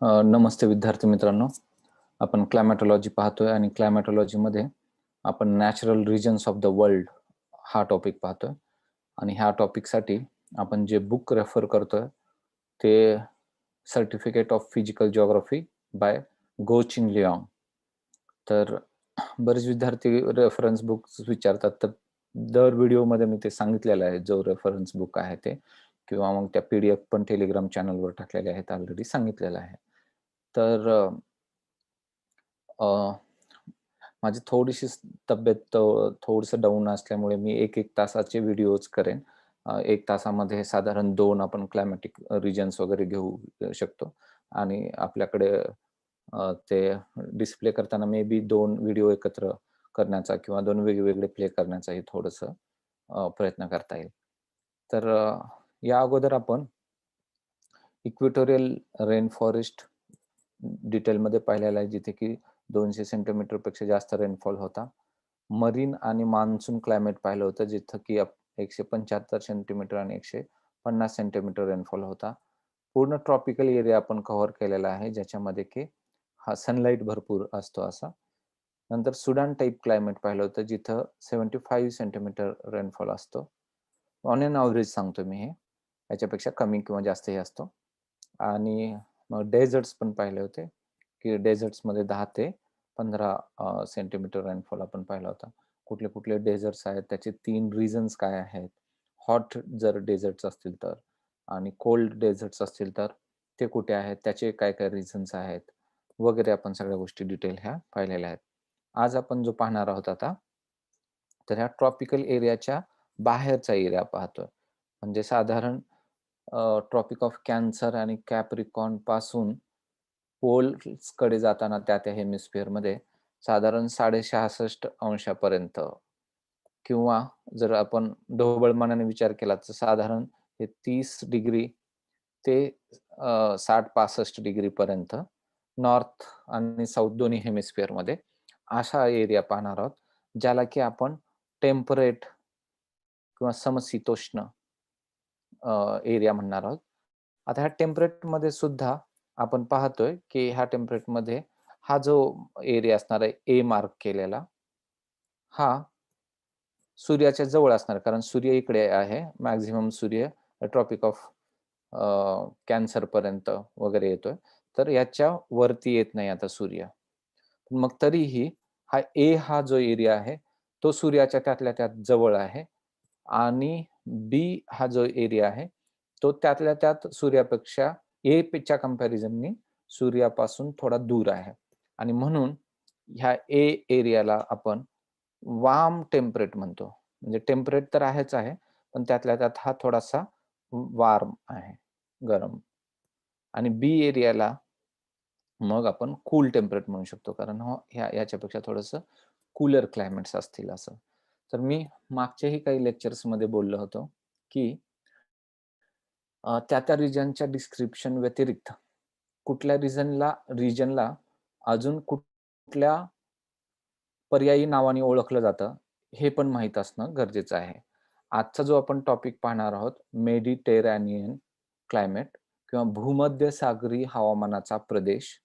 नमस्ते विद्यार्थी मित्रांनो, आपण क्लायमॅटॉलॉजी पाहतोय आणि क्लायमॅटॉलॉजीमध्ये आपण natural regions of the world हा टॉपिक पाहतोय आणि ह्या टॉपिकसाठी आपण जे बुक रेफर करतोय ते certificate of physical geography by Goh Cheng Leong. तर बरेच विद्यार्थी रेफरन्स बुक्स विचारतात, तर दर व्हिडिओमध्ये मी ते सांगितलेलं आहे जो रेफरन्स बुक आहे ते, किंवा मग त्या PDF पण टेलिग्राम चॅनलवर टाकलेल्या आहेत, ऑलरेडी सांगितलेलं आहे. तर माझी थोडीशी तब्येत थोडंसं डाऊन असल्यामुळे मी एक तासाचे व्हिडिओज करेन. 1 तासामध्ये साधारण 2 आपण क्लायमॅटिक रिजन्स वगैरे घेऊ शकतो आणि आपल्याकडे ते डिस्प्ले करताना मे बी 2 व्हिडिओ एकत्र करण्याचा किंवा 2 वेगवेगळे प्ले करण्याचाही थोडंसं प्रयत्न करता येईल. तर या अगोदर आपण इक्वेटोरियल रेन फॉरेस्ट डिटेलमध्ये पाहिलेला आहे, जिथे की 200 सेंटीमीटर पेक्षा जास्त रेनफॉल होता. मरीन आणि मान्सून क्लायमेट पाहिलं होतं, जिथं की 175 सेंटीमीटर आणि 150 सेंटीमीटर रेनफॉल होता. पूर्ण ट्रॉपिकल एरिया आपण कव्हर केलेला आहे, ज्याच्यामध्ये की हा सनलाईट भरपूर असतो असा. नंतर सुडान टाईप क्लायमेट पाहिलं होतं, जिथं 75 सेंटीमीटर रेनफॉल असतो. ऑन एन एव्हरेज सांगतो मी हे, याच्यापेक्षा कमी किंवा जास्तही असतो. आणि मग डेझर्ट्स पण पाहिले होते, की डेझर्ट्समध्ये 10 ते 15 सेंटीमीटर रेनफॉल आपण पाहिला होता. कुठले कुठले डेझर्ट्स आहेत, त्याचे 3 रिझन्स काय आहेत, हॉट जर डेझर्ट्स असतील तर, आणि कोल्ड डेझर्ट्स असतील तर ते कुठे आहेत, त्याचे काय काय रिझन्स आहेत वगैरे, आपण सगळ्या गोष्टी डिटेल ह्या पाहिलेल्या आहेत. आज आपण जो पाहणार आहोत आता, तर ह्या ट्रॉपिकल एरियाच्या बाहेरचा एरिया पाहतोय. म्हणजे साधारण ट्रॉपिक ऑफ कॅन्सर आणि कॅप्रिकॉन पासून पोल्सकडे जाताना त्या हेमिस्फिअरमध्ये साधारण 66.5 अंशापर्यंत, किंवा जर आपण ढोबळमानाने विचार केला तर साधारण हे 30 डिग्री ते 60-65 डिग्री पर्यंत नॉर्थ आणि साऊथ दोन्ही हेमिस्फिअरमध्ये असा एरिया पाहणार आहोत, ज्याला की आपण टेम्परेट किंवा समशीतोष्ण एरिया म्हणणार आहोत. आता ह्या टेम्परेटमध्ये सुद्धा आपण पाहतोय, की ह्या टेम्परेटमध्ये हा जो एरिया असणार आहे ए मार्क केलेला, हा सूर्याच्या जवळ असणार, कारण सूर्य इकडे आहे. मॅक्झिमम सूर्य ट्रॉपिक ऑफ कॅन्सर पर्यंत वगैरे येतोय, तर याच्या वरती येत नाही आता सूर्य. मग तरीही हा जो एरिया आहे तो सूर्याच्या त्यातल्या त्यात जवळ आहे, आणि बी हा जो एरिया आहे तो त्यातल्या त्यात सूर्यापेक्षा ए च्या कंपॅरिझननी सूर्यापासून थोडा दूर आहे, आणि म्हणून ह्या ए एरियाला आपण वार्म टेम्परेट म्हणतो. म्हणजे टेम्परेट तर आहेच आहे, पण त्यातल्या त्यात हा थोडासा वार्म आहे, गरम. आणि बी एरियाला मग आपण कूल टेम्परेट म्हणू शकतो, कारण याच्यापेक्षा थोडंसं कूलर क्लायमेट्स असतील असं. तर मी मागच्याही काही लेक्चर्समध्ये बोललो होतो, की त्या रिजनच्या डिस्क्रिप्शन व्यतिरिक्त कुठल्या रिजनला अजून कुठल्या पर्यायी नावाने ओळखलं जातं, हे पण माहीत असणं गरजेचं आहे. आजचा जो आपण टॉपिक पाहणार आहोत, मेडिटेरेनियन क्लायमेट किंवा भूमध्य सागरी हवामानाचा प्रदेश.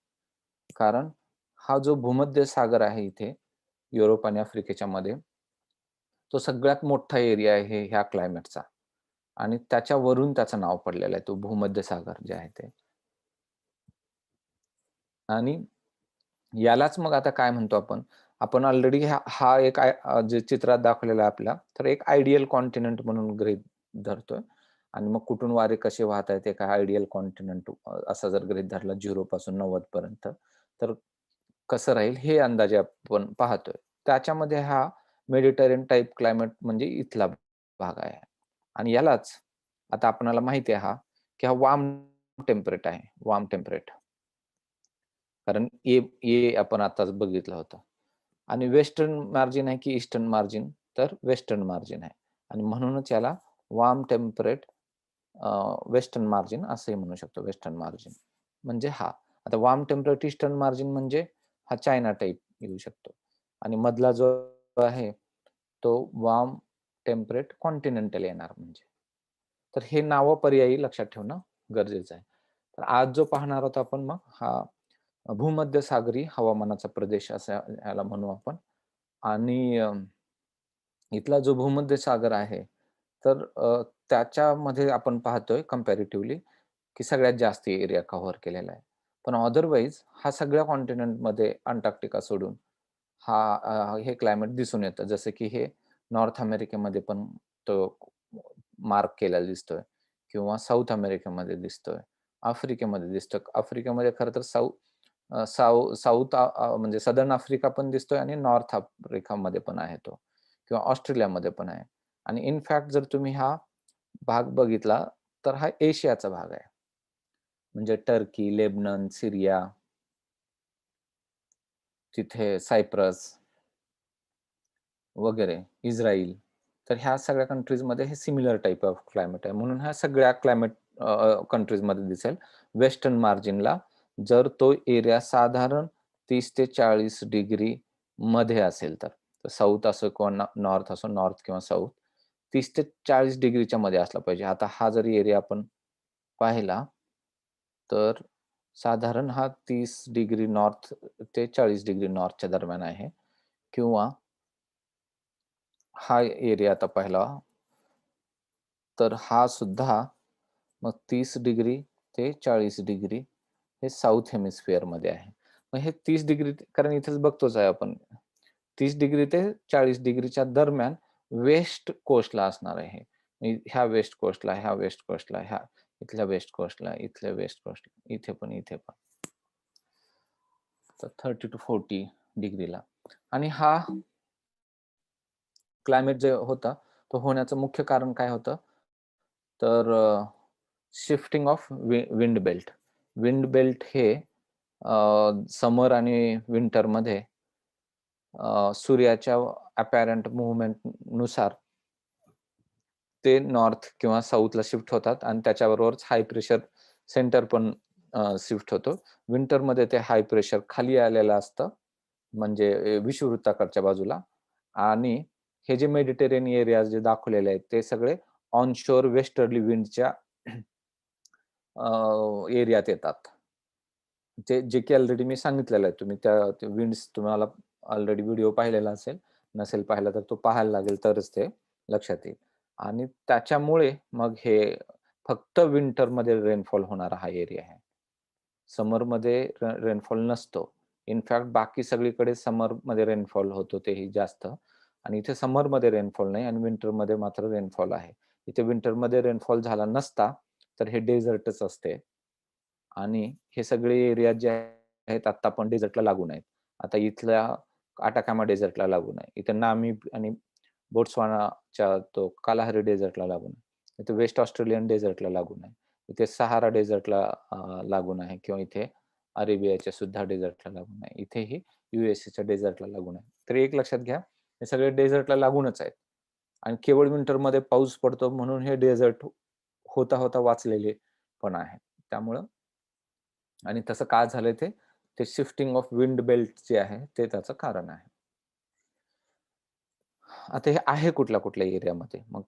कारण हा जो भूमध्य सागर आहे इथे युरोप आणि आफ्रिकेच्या मध्ये, तो सगळ्यात मोठा एरिया आहे ह्या क्लायमेटचा, आणि त्याच्यावरून त्याचं नाव पडलेलं आहे, तो भूमध्य सागर जे आहे ते. आणि यालाच मग आता काय म्हणतो आपण ऑलरेडी हा एक जे चित्रात दाखवलेला आहे आपल्या, तर एक आयडियल कॉन्टिनेंट म्हणून गृहीत धरतोय. आणि मग कुठून वारे कसे वाहत आहेत, एका आयडियल कॉन्टिनेंट असा जर गृहीत धरला 0 पासून 90 पर्यंत, तर कसं राहील हे अंदाजे आपण पाहतोय. त्याच्यामध्ये हा मेडिटेरियन टाइप क्लायमेट म्हणजे इथला भाग आहे. आणि यालाच आता आपल्याला माहिती आहे की हा वार्म टेम्परेट आहे, वार्म टेम्परेट. कारण ए आपण आताच बघितलं होतं. आणि वेस्टर्न मार्जिन आहे की ईस्टर्न मार्जिन, तर वेस्टर्न मार्जिन आहे, आणि म्हणूनच याला वार्म टेम्परेट वेस्टर्न मार्जिन असंही म्हणू शकतो. वेस्टर्न मार्जिन म्हणजे हा. आता वार्म टेम्परेट ईस्टर्न मार्जिन म्हणजे हा चायना टाईप येऊ शकतो, आणि मधला जो आहे तो वार्म टेम्परेट कॉन्टिनेंटल येणार. म्हणजे तर हे नावं पर्यायी लक्षात ठेवणं गरजेचं आहे. तर आज जो पाहणार आहोत आपण मग हा भूमध्य सागरी हवामानाचा प्रदेश असं याला म्हणू आपण. आणि इथला जो भूमध्य सागर आहे, तर त्याच्यामध्ये आपण पाहतोय कंपॅरेटिव्हली की सगळ्यात जास्त एरिया कव्हर केलेला आहे. पण अदरवाईज हा सगळ्या कॉन्टिनेंटमध्ये अंटार्क्टिका सोडून हे क्लायमेट दिसून येतं. जसं की हे नॉर्थ अमेरिकेमध्ये पण तो मार्क केलेला दिसतोय किंवा साऊथ अमेरिकेमध्ये दिसतोय, आफ्रिकेमध्ये दिसतोय. आफ्रिकेमध्ये खरं तर साऊथ म्हणजे सदर्न आफ्रिका पण दिसतोय आणि नॉर्थ आफ्रिकामध्ये पण आहे तो किंवा ऑस्ट्रेलियामध्ये पण आहे. आणि इनफॅक्ट जर तुम्ही हा भाग बघितला, तर हा एशियाचा भाग आहे. म्हणजे टर्की, लेबनन, सीरिया, तिथे सायप्रस वगैरे, इस्राईल. तर ह्या सगळ्या कंट्रीजमध्ये हे सिमिलर टाइप ऑफ क्लायमेट आहे. म्हणून ह्या सगळ्या क्लायमेट कंट्रीजमध्ये दिसेल. वेस्टर्न मार्जिनला जर तो एरिया साधारण 30 ते 40 डिग्री मध्ये असेल तर. साउथ असो किंवा नॉर्थ असो, नॉर्थ किंवा साउथ 30 ते 40 डिग्रीच्या मध्ये असला पाहिजे. आता हा जरी एरिया आपण पाहिला, तर साधारण हा 30 डिग्री नॉर्थ ते 40 डिग्री नॉर्थच्या दरम्यान आहे किंवा हा एरिया आता पाहिला, तर हा सुद्धा मग 30 डिग्री ते 40 डिग्री हे साऊथ हेमिस्फिअरमध्ये आहे. मग हे 30 डिग्री कारण इथेच बघतोच आहे आपण. 30 डिग्री ते 40 डिग्रीच्या दरम्यान वेस्ट कोस्टला असणार आहे. ह्या वेस्ट कोस्टला, ह्या वेस्ट कोस्टला, ह्या इथल्या वेस्ट कोस्टला, इथल्या वेस्ट कोस्टला, इथे पण, इथे पण. तर 30 टू 40 डिग्रीला. आणि हा क्लायमेट जे होता, तो होण्याचं मुख्य कारण काय होतं? तर shifting of wind belt. Wind belt हे समर आणि विंटरमध्ये सूर्याच्या अपॅरंट मूव्हमेंटनुसार ते नॉर्थ किंवा साऊथला शिफ्ट होतात आणि त्याच्याबरोबरच हाय प्रेशर सेंटर पण शिफ्ट होतो. विंटरमध्ये ते हाय प्रेशर खाली आलेलं असतं, म्हणजे विषुववृत्ताकडच्या बाजूला. आणि हे जे मेडिटेरियन एरियाज जे दाखवलेले आहेत, ते सगळे ऑनशोर वेस्टर्ली विंडच्या एरियात येतात. जे की ऑलरेडी मी सांगितलेलं आहे. तुम्ही त्या विंड्स तुम्हाला ऑलरेडी व्हिडिओ पाहिलेला असेल. नसेल पाहिला तर तो पाहायला लागेल तरच ते लक्षात येईल. आणि त्याच्यामुळे मग हे फक्त विंटरमध्ये रेनफॉल होणारा हा एरिया आहे. समरमध्ये रेनफॉल नसतो. इनफॅक्ट बाकी सगळीकडे समरमध्ये रेनफॉल होतो तेही जास्त. आणि इथे समरमध्ये रेनफॉल नाही आणि विंटरमध्ये मात्र रेनफॉल आहे. इथे विंटरमध्ये रेनफॉल झाला नसता, तर हे डेझर्टच असते. आणि हे सगळे एरिया जे आहेत आत्ता पण डेझर्टला लागून आहेत. आता इथल्या आटाकामा डेझर्टला लागून आहे. इथे नामीब आणि बोट्स्वानाच्या तो कालाहारी डेझर्टला लागून आहे. इथे वेस्ट ऑस्ट्रेलियन डेझर्टला लागून आहे. इथे सहारा डेझर्टला लागून आहे किंवा इथे अरेबियाच्या सुद्धा डेझर्टला लागून आहे. इथेही यूएसएच्या डेझर्टला लागून आहे. तर एक लक्षात घ्या, हे सगळे डेझर्टला लागूनच आहेत. आणि केवळ विंटरमध्ये पाऊस पडतो म्हणून हे डेझर्ट होता होता वाचलेले पण आहेत. त्यामुळं आणि तसं का झालंय ते शिफ्टिंग ऑफ विंड बेल्ट जे आहे ते त्याचं कारण आहे. आता हे आहे कुठल्या एरियामध्ये मग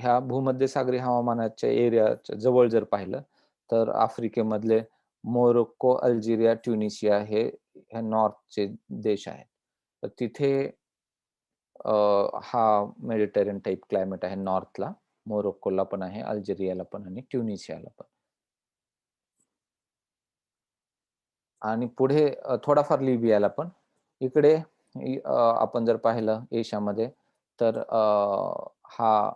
ह्या भूमध्य सागरी हवामानाच्या एरियाच्या जवळ जर पाहिलं, तर आफ्रिकेमधले मोरोक्को, अल्जेरिया, ट्युनिशिया हे ह्या नॉर्थचे देश आहेत. तर तिथे हा मेडिटेरियन टाइप क्लायमेट आहे नॉर्थला. मोरोक्कोला पण आहे, अल्जेरियाला पण आणि ट्युनिशियाला पण. आणि पुढे थोडाफार लिबियाला पण. इकडे आपण जर पाहिलं एशियामध्ये, तर हा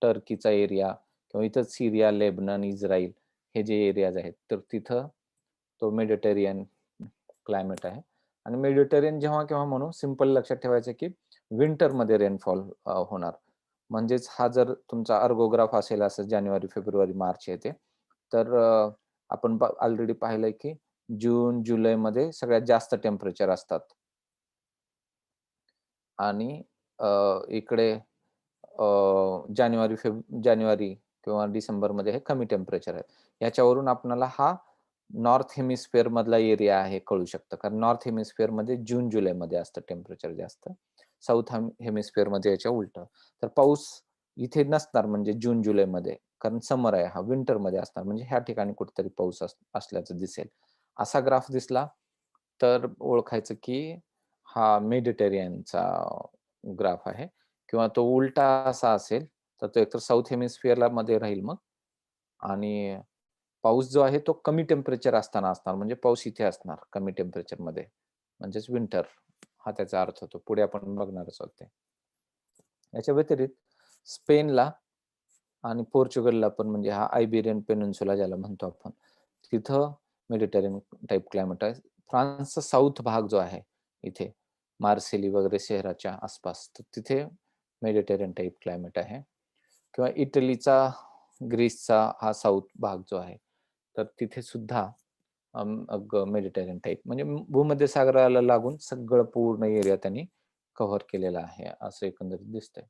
टर्कीचा एरिया किंवा इथं सीरिया, लेबनन, इस्राईल हे जे एरियाज आहेत, तर तिथं तो मेडिटेरियन क्लायमेट आहे. आणि मेडिटेरियन जेव्हा केव्हा म्हणू, सिंपल लक्षात ठेवायचं की विंटरमध्ये रेनफॉल होणार. म्हणजेच हा जर तुमचा अर्गोग्राफ असेल असं जानेवारी, फेब्रुवारी, मार्च येते, तर आपण ऑलरेडी पाहिलंय की जून, जुलैमध्ये सगळ्यात जास्त टेम्परेचर असतात. आणि इकडे जानेवारी किंवा डिसेंबरमध्ये हे कमी टेम्परेचर आहे. याच्यावरून आपल्याला हा नॉर्थ हेमिस्फिअर मधला एरिया आहे कळू शकतं. कारण नॉर्थ हेमिस्फिअरमध्ये जून, जुलैमध्ये असतं टेम्परेचर जास्त. साऊथ हेमिस्फिअरमध्ये याच्या उलटं. तर पाऊस इथे नसणार म्हणजे जून, जुलैमध्ये. कारण समर आहे हा, विंटरमध्ये असणार म्हणजे ह्या ठिकाणी कुठेतरी पाऊस असल्याचं दिसेल. असा ग्राफ दिसला तर ओळखायचं की हा मेडिटेरियनचा ग्राफ आहे किंवा तो उलटा असा असेल तर तो एकतर साऊथ हेमिस्फिअरला मध्ये राहील मग आणि पाऊस जो आहे तो कमी टेम्परेचर असताना असणार म्हणजे पाऊस इथे असणार कमी टेम्परेचरमध्ये म्हणजेच विंटर हा त्याचा अर्थ होतो. पुढे आपण बघणारच आहोत ते. याच्या व्यतिरिक्त स्पेनला आणि पोर्चुगलला पण म्हणजे हा आयबेरियन पेनिन्सुला ज्याला म्हणतो आपण, तिथं मेडिटेरियन टाइप क्लायमेट आहे. फ्रान्सचा साऊथ भाग जो आहे इथे मार्सेली वगैरे शहराच्या आसपास, तर तिथे मेडिटेरियन टाइप क्लायमेट आहे. किंवा इटलीचा, ग्रीसचा हा साऊथ भाग जो आहे, तर तिथे सुद्धा मेडिटेरियन टाइप म्हणजे भूमध्य सागराला लागून सगळं पूर्ण एरिया त्यांनी कव्हर केलेला आहे, असं एकंदरीत दिसतंय.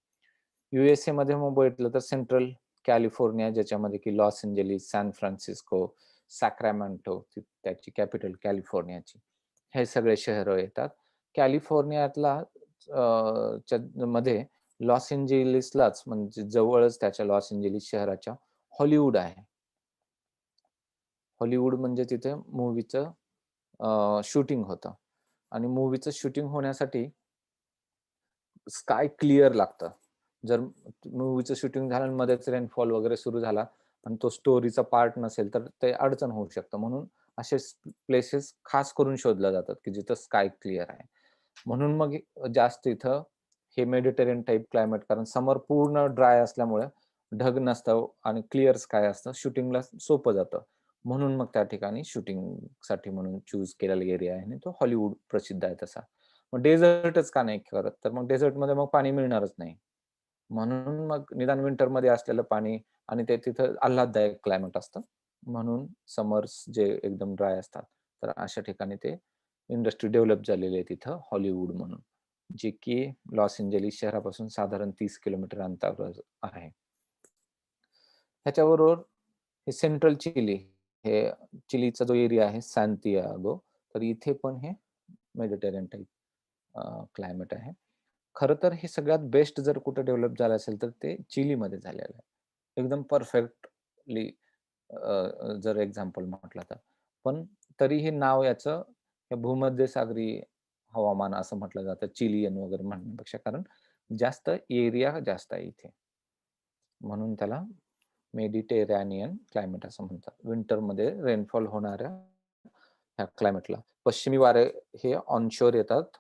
USA मध्ये मग बघितलं तर सेंट्रल कॅलिफोर्निया ज्याच्यामध्ये की लॉस एंजेलिस, सॅन फ्रान्सिस्को, सॅक्रामेंटो त्याची कॅपिटल कॅलिफोर्नियाची, हे सगळे शहरं येतात. कॅलिफोर्नियातला मध्ये लॉस एंजेलिसलाच म्हणजे जवळच त्याच्या लॉस एंजेलिस शहराच्या हॉलिवूड आहे. हॉलिवूड म्हणजे तिथे मूव्हीचं शूटिंग होतं आणि मूव्हीचं शूटिंग होण्यासाठी स्काय क्लिअर लागतं. जर मूव्हीचं शूटिंग झालं आणि मध्येच रेनफॉल वगैरे सुरू झाला आणि तो स्टोरीचा पार्ट नसेल तर ते अडचण होऊ शकतं. म्हणून असे प्लेसेस खास करून शोधल्या जातात की जिथं स्काय क्लिअर आहे. म्हणून मग जास्त इथं हे मेडिटेरियन टाइप क्लायमेट कारण समर पूर्ण ड्राय असल्यामुळे ढग नसतं आणि क्लिअर स्काय असतं. शूटिंगला सोपं जातं. म्हणून मग त्या ठिकाणी शूटिंगसाठी म्हणून चूज केलेला एरिया आहे आणि तो हॉलिवूड प्रसिद्ध आहे तसा. मग डेझर्टच का नाही करत? तर मग डेझर्टमध्ये मग पाणी मिळणारच नाही. म्हणून मग निदान विंटरमध्ये असलेलं पाणी आणि ते तिथं आल्हाददायक क्लायमेट असतं. म्हणून समर्स जे एकदम ड्राय असतात, तर अशा ठिकाणी ते इंडस्ट्री डेव्हलप झालेली आहे तिथं हॉलिवूड म्हणून, जे की लॉस एंजेलिस शहरापासून साधारण 30 किलोमीटर अंतरावर आहे. ह्याच्याबरोबर हे सेंट्रल चिली, हे चिलीचा जो एरिया आहे सॅन्टियागो, तर इथे पण हे मेडिटेरियन टाइप क्लायमेट आहे. खरं तर हे सगळ्यात बेस्ट जर कुठे डेव्हलप झालं असेल तर ते चिलीमध्ये झालेलं आहे. एकदम परफेक्टली जर एक्झाम्पल म्हटलं तर. पण तरीही नाव याचं भूमध्यसागरी हवामान असं म्हटलं जातं चिलियन वगैरे म्हणण्यापेक्षा कारण जास्त एरिया जास्त आहे इथे. म्हणून त्याला मेडिटेरेनियन क्लायमेट असं म्हणतात. विंटरमध्ये रेनफॉल होणाऱ्या ह्या क्लायमेटला. पश्चिमी वारे हे ऑनशोर येतात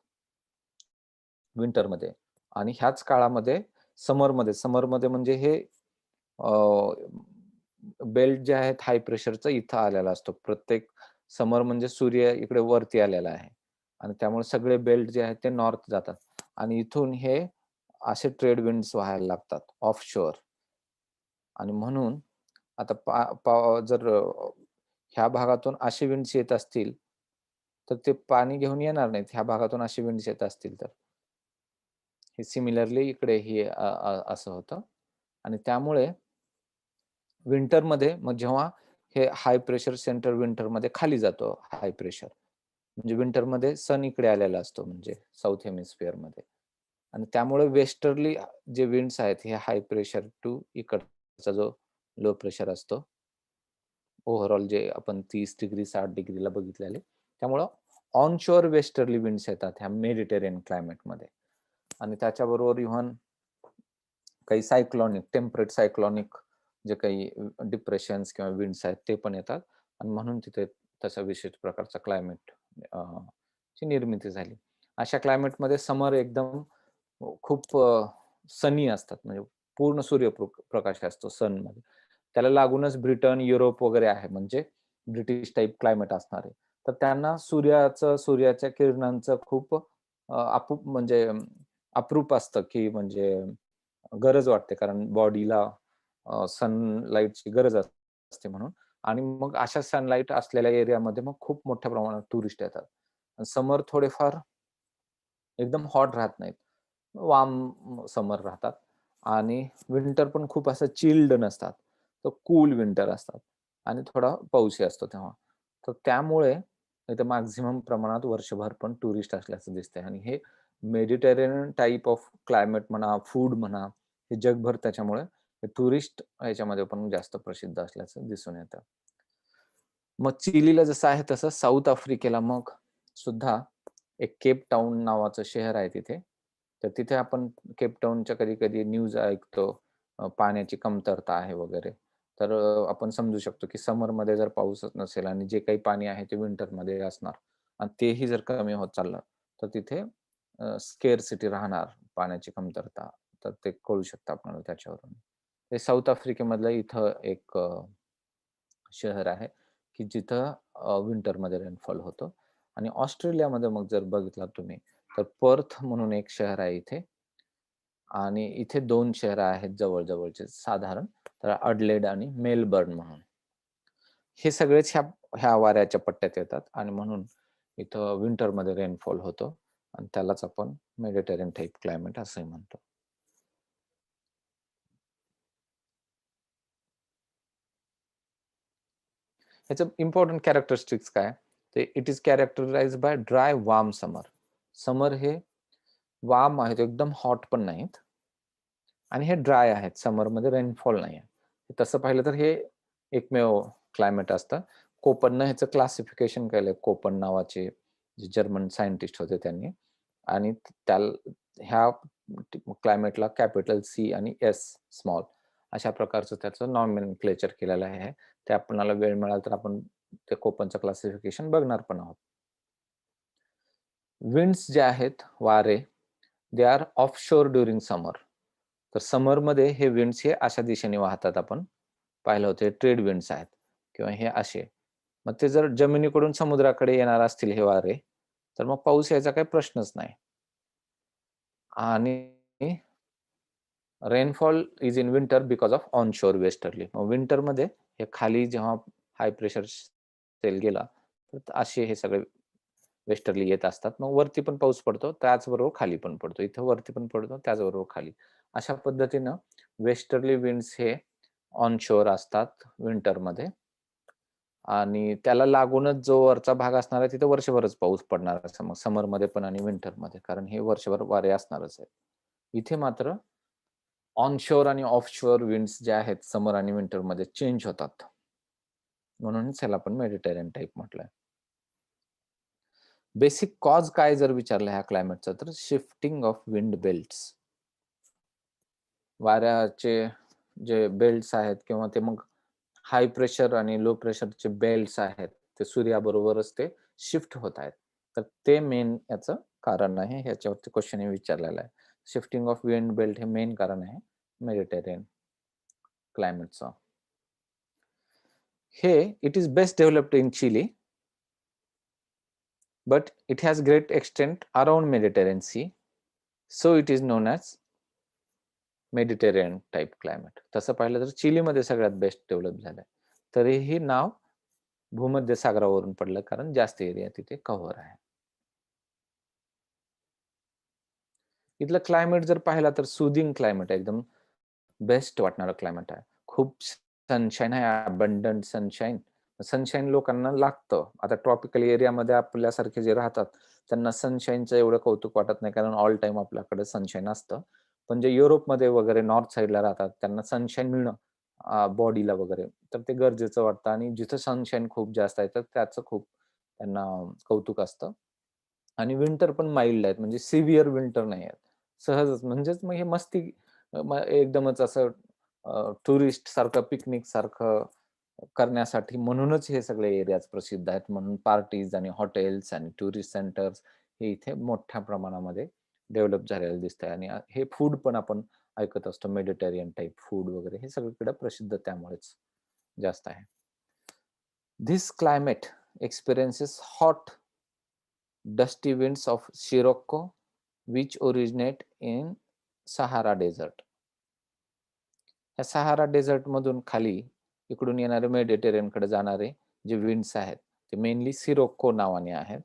विंटरमध्ये आणि ह्याच काळामध्ये समरमध्ये म्हणजे हे बेल्ट जे आहेत हाय प्रेशरचा इथं आलेला असतो. प्रत्येक समर म्हणजे सूर्य इकडे वरती आलेला आहे आणि त्यामुळे सगळे बेल्ट जे आहेत ते नॉर्थ जातात आणि इथून हे असे ट्रेड विंड्स व्हायला लागतात ऑफशोअर आणि म्हणून आता जर ह्या भागातून असे विंड्स येत असतील, तर ते पाणी घेऊन येणार नाहीत. ह्या भागातून असे विंड्स येत असतील तर. हे सिमिलरली इकडे हे असं होतं आणि त्यामुळे विंटरमध्ये मग जेव्हा हे हाय प्रेशर सेंटर विंटरमध्ये खाली जातो हाय प्रेशर. म्हणजे विंटरमध्ये सन इकडे आलेला असतो म्हणजे साऊथ हेमिस्फिअरमध्ये आणि त्यामुळे वेस्टर्ली जे विंड्स आहेत हे हाय प्रेशर टू इकडचा जो लो प्रेशर असतो. ओव्हरऑल जे आपण 30 डिग्री 60 डिग्रीला बघितलेले. त्यामुळं ऑनशोअर वेस्टर्ली विंड्स येतात ह्या मेडिटेरियन क्लायमेटमध्ये आणि त्याच्याबरोबर इव्हन काही सायक्लॉनिक, टेम्परेट सायक्लॉनिक जे काही डिप्रेशन्स किंवा विंड्स आहेत ते पण येतात आणि म्हणून तिथे तशा विशेष प्रकारचा क्लायमेट ची निर्मिती झाली. अशा क्लायमेटमध्ये समर एकदम खूप सनी असतात म्हणजे पूर्ण सूर्यप्रकाश असतो सनमध्ये. त्याला लागूनच ब्रिटन, युरोप वगैरे आहे म्हणजे ब्रिटिश टाइप क्लायमेट असणार आहे. तर त्यांना सूर्याच्या किरणांचं खूप म्हणजे अप्रूप असतं की म्हणजे गरज वाटते कारण बॉडीला सनलाईटची गरज असते म्हणून आणि मग अशा सनलाईट असलेल्या एरियामध्ये मग खूप मोठ्या प्रमाणात टुरिस्ट येतात. समर थोडेफार एकदम हॉट राहत नाहीत. वार्म समर राहतात आणि विंटर पण खूप असं चिल्ड नसतात. तर कूल विंटर असतात आणि थोडा पाऊसही असतो तेव्हा. तर त्यामुळे इथे मॅक्सिमम प्रमाणात वर्षभर पण टुरिस्ट असल्याचं दिसतंय आणि हे मेडिटेरेनियन टाइप ऑफ क्लायमेट म्हणा, फूड म्हणा, हे जगभर त्याच्यामुळे टुरिस्ट ह्याच्यामध्ये पण जास्त प्रसिद्ध असल्याचं दिसून येतं. मग चिलीला जसं आहे तसं साऊथ आफ्रिकेला मग सुद्धा एक केप टाउन नावाचं शहर आहे तिथे. तर तिथे आपण केप टाउनच्या कधी-कधी न्यूज ऐकतो, पाण्याची कमतरता आहे वगैरे. तर आपण समजू शकतो की समरमध्ये जर पाऊसच नसेल आणि जे काही पाणी आहे ते विंटरमध्ये असणार आणि तेही जर कमी होत चाललं, तर तिथे स्केअरसिटी राहणार, पाण्याची कमतरता. तर ते कळू शकतं आपल्याला त्याच्यावरून. हे साऊथ आफ्रिकेमधलं इथं एक शहर आहे, की जिथं विंटरमध्ये रेनफॉल होतो आणि ऑस्ट्रेलियामध्ये मग जर बघितलात तुम्ही, तर पर्थ म्हणून एक शहर आहे इथे आणि इथे 2 शहरं आहेत जवळ-जवळचे साधारण, तर अडलेड आणि मेलबर्न म्हणून. हे सगळेच ह्या ह्या वाऱ्याच्या पट्ट्यात येतात आणि म्हणून इथं विंटरमध्ये रेनफॉल होतो आणि त्यालाच आपण मेडिटेरियन टाइप क्लायमेट असंही म्हणतो. ह्याचं इम्पोर्टंट कॅरेक्टरिस्टिक्स काय? ते it is characterized by dry warm summer. Summer हे वार्म आहेत, एकदम हॉट पण नाहीत आणि हे ड्राय आहेत. समरमध्ये रेनफॉल नाही आहे. तसं पाहिलं तर हे एकमेव क्लायमेट असतं. कोपननं ह्याचं क्लासिफिकेशन केलंय. कोपन नावाचे जे जर्मन सायंटिस्ट होते त्यांनी आणि ह्या क्लायमेटला कॅपिटल सी आणि एस स्मॉल अशा प्रकारचं त्याचं नॉमेनक्लेचर केलेलं आहे. ते आपल्याला वेळ मिळाला तर आपण ते कोपनचं क्लासिफिकेशन बघणार पण आहोत. विंड्स जे आहेत, वारे, दे आर ऑफशोर ड्युरिंग समर. तर समरमध्ये हे विंड्स हे अशा दिशेने वाहतात आपण पाहिलं होतं. ट्रेड विंड्स आहेत किंवा हे असे. मग ते जर जमिनीकडून समुद्राकडे येणार असतील हे वारे, तर मग पाऊस यायचा काही प्रश्नच नाही. आणि rainfall is in winter because of onshore westerly. मग विंटरमध्ये हे खाली जेव्हा हाय प्रेशर सेल गेला, तर असे हे सगळे वेस्टर्ली येत असतात. मग वरती पण पाऊस पडतो, त्याचबरोबर खाली पण पडतो. इथं वरती पण पडतो, त्याचबरोबर खाली. अशा पद्धतीनं वेस्टर्ली विंड्स हे ऑनशोर असतात विंटरमध्ये आणि त्याला लागूनच जो वरचा भाग असणार आहे, तिथे वर्षभरच पाऊस पडणार असं मग समरमध्ये पण आणि विंटरमध्ये. कारण हे वर्षभर वारे असणारच आहेत. इथे मात्र ऑनशोर आणि ऑफशोर विंड्स जे आहेत समर आणि विंटरमध्ये चेंज होतात. म्हणूनच ह्याला आपण मेडिटेरियन टाइप म्हटलंय. बेसिक कॉज काय जर विचारलं ह्या क्लायमेटचं तर शिफ्टिंग ऑफ विंड बेल्ट्स. वाऱ्याचे जे बेल्ट्स आहेत किंवा ते मग हाय प्रेशर आणि लो प्रेशरचे बेल्ट्स आहेत, ते सूर्याबरोबरच ते शिफ्ट होत आहेत. तर ते मेन याचं कारण आहे. ह्याच्यावरती क्वेश्चन हे विचारलेला आहे. शिफ्टिंग ऑफ विंड बेल्ट हे मेन कारण आहे मेडिटेरियन क्लायमेटचं. हे it is best developed in Chile, but it has great extent around Mediterranean Sea, so it is known as Mediterranean type climate. तसं पाहिलं तर चिलीमध्ये सगळ्यात बेस्ट डेव्हलप झालंय. तरीही नाव भूमध्य सागरावरून पडलं कारण जास्त एरिया तिथे कव्हर आहे. इथलं क्लायमेट जर पाहिला तर सुदिंग क्लायमेट आहे. एकदम बेस्ट वाटणारं क्लायमेट आहे. खूप सनशाईन आहे, अबंडंट सनशाईन. सनशाईन लोकांना लागतं. आता ट्रॉपिकल एरियामध्ये आपल्यासारखे जे राहतात, त्यांना सनशाईनचं एवढं कौतुक वाटत नाही कारण ऑल टाईम आपल्याकडे सनशाईन असतं. पण जे युरोपमध्ये वगैरे नॉर्थ साइडला राहतात, त्यांना सनशाईन मिळणं बॉडीला वगैरे, तर ते गरजेचं वाटतं आणि जिथं सनशाईन खूप जास्त आहे, तर त्याचं खूप त्यांना कौतुक असतं. आणि विंटर पण माईल्ड आहेत, म्हणजे सिव्हिअर विंटर नाही आहेत. सहजच म्हणजेच मग हे मस्ती एकदमच असं टुरिस्ट सारखं, पिकनिक सारखं करण्यासाठी म्हणूनच हे सगळे एरियाज प्रसिद्ध आहेत. म्हणून पार्टीज आणि हॉटेल्स आणि टुरिस्ट सेंटर्स हे इथे मोठ्या प्रमाणामध्ये डेव्हलप झालेलं दिसतंय आणि हे फूड पण आपण ऐकत असतो मेडिटेरियन टाइप फूड वगैरे हे सगळीकडे प्रसिद्ध त्यामुळेच जास्त आहे. This climate experiences hot dusty winds of Sirocco which originate in Sahara Desert. या सहारा डेझर्ट मधून खाली इकडून येणारे मेडिटेरियनकडे जाणारे जे विंड्स आहेत ते मेनली सिरोक्को नावाने आहेत.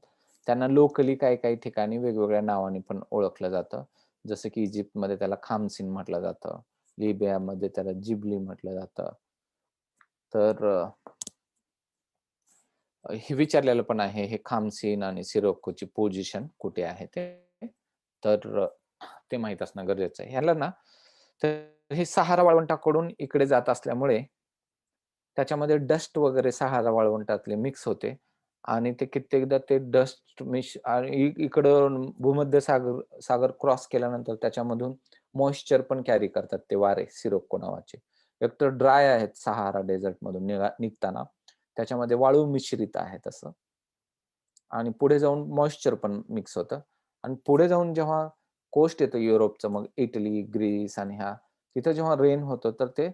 त्यांना लोकली काही ठिकाणी वेगवेगळ्या नावाने पण ओळखलं जातं. जसं की इजिप्तमध्ये त्याला खामसीन म्हटलं जातं. लिबियामध्ये त्याला जिबली म्हटलं जातं. तर हे विचारलेलं पण आहे हे खामसीन आणि सिरोक्कोची पोझिशन कुठे आहे ते. तर ते माहीत असणं गरजेचं आहे. ह्याला ना तर हे सहारा वाळवंटाकडून इकडे जात असल्यामुळे त्याच्यामध्ये डस्ट वगैरे सहारा वाळवंटातले मिक्स होते आणि ते कित्येकदा ते डस्ट आणि इकडं भूमध्य सागर क्रॉस केल्यानंतर त्याच्यामधून मॉइश्चर पण कॅरी करतात ते वारे सिरोक्को नावाचे. एकतर ड्राय आहेत सहारा डेझर्टमधून निघताना. त्याच्यामध्ये वाळू मिश्रित आहे तसं. आणि पुढे जाऊन मॉइश्चर पण मिक्स होतं आणि पुढे जाऊन जेव्हा कोस्ट येतं युरोपचं, मग इटली, ग्रीस आणि तिथं जेव्हा रेन होतं, तर ते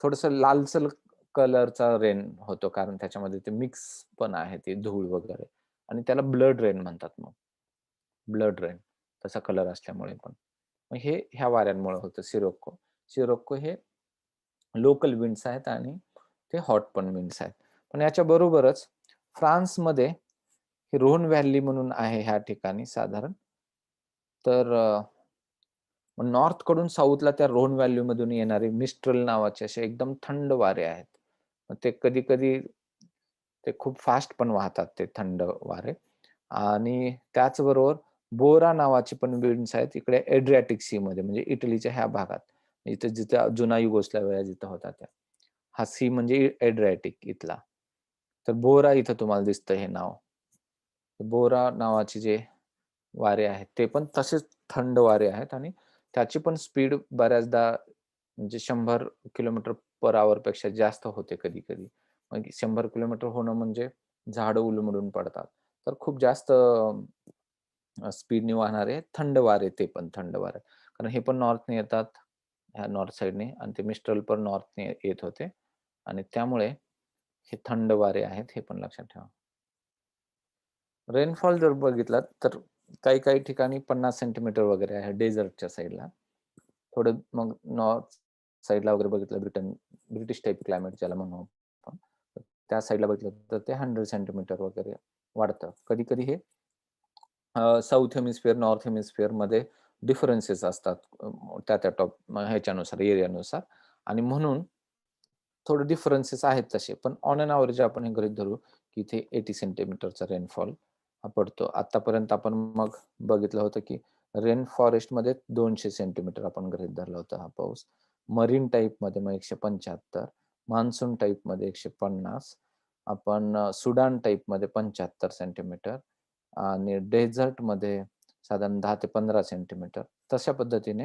थोडंसं लालसर कलरचा रेन होतो. कारण त्याच्यामध्ये ते मिक्स पण आहे ते धूळ वगैरे आणि त्याला ब्लड रेन म्हणतात मग. ब्लड रेन तसा कलर असल्यामुळे पण. मग हे ह्या वाऱ्यांमुळे होतं सिरोक्को. सिरोक्को हे लोकल विंड्स आहेत आणि ते हॉट पण विंड्स आहेत. पण याच्या बरोबरच फ्रान्समध्ये रोन व्हॅली म्हणून आहे ह्या ठिकाणी साधारण. तर नॉर्थ कडून साऊथला त्या रोन व्हॅलीमधून येणारे मिस्ट्रल नावाचे असे एकदम थंड वारे आहेत. ते कधी-कधी ते खूप फास्ट पण वाहतात ते थंड वारे आणि त्याचबरोबर बोरा नावाची पण विंड्स आहेत इकडे एड्रियाटिक सीमध्ये म्हणजे इटलीच्या ह्या भागात. इथे जिथं जुना युगोस्लाव्हिया जिथं होता त्या. हा सी म्हणजे एड्रियाटिक इथला. तर बोरा इथं तुम्हाला दिसतं हे नाव. बोरा नावाचे जे वारे आहेत ते पण तसेच थंड वारे आहेत आणि त्याची पण स्पीड बऱ्याचदा म्हणजे 100 किलोमीटर पर आवर पेक्षा जास्त होते कधी-कधी. मग 100 किलोमीटर होणं म्हणजे झाडं उलमडून पडतात. तर खूप जास्त स्पीडने वाहणारे थंड वारे ते पण थंड वारे. कारण हे पण नॉर्थने येतात, ह्या नॉर्थ साइडने आणि ते मिस्ट्रल पण नॉर्थने येत होते आणि त्यामुळे हे थंड वारे आहेत हे पण लक्षात ठेवा. रेनफॉल जर बघितलात तर काही-काही ठिकाणी 50 सेंटीमीटर वगैरे आहे डेझर्टच्या साइडला. थोडं मग नॉर्थ साइडला वगैरे बघितलं ब्रिटिश टाइप क्लायमेट ज्याला म्हणू आपण. त्या साइडला बघितलं तर ते 100 सेंटीमीटर वगैरे वाढतं. कधी-कधी हे साउथ हेमिस्फिअर, नॉर्थ हेमिस्फिअरमध्ये डिफरन्सेस असतात त्या-त्या ह्याच्यानुसार, एरियानुसार आणि म्हणून थोडे डिफरन्सेस आहेत तसे. पण ऑन एन एव्हरेज आपण हे गृहीत धरू, की इथे 80 सेंटीमीटरचा रेनफॉल हा पडतो. आतापर्यंत आपण मग बघितलं होतं, की रेन फॉरेस्टमध्ये 200 सेंटीमीटर आपण गृहीत धरला होता हा पाऊस. मरीन टाइपमध्ये मग 175, मान्सून टाइपमध्ये 150, आपण सुडान टाइपमध्ये 75 सेंटीमीटर आणि डेझर्टमध्ये साधारण 10 ते 15 सेंटीमीटर. तशा पद्धतीने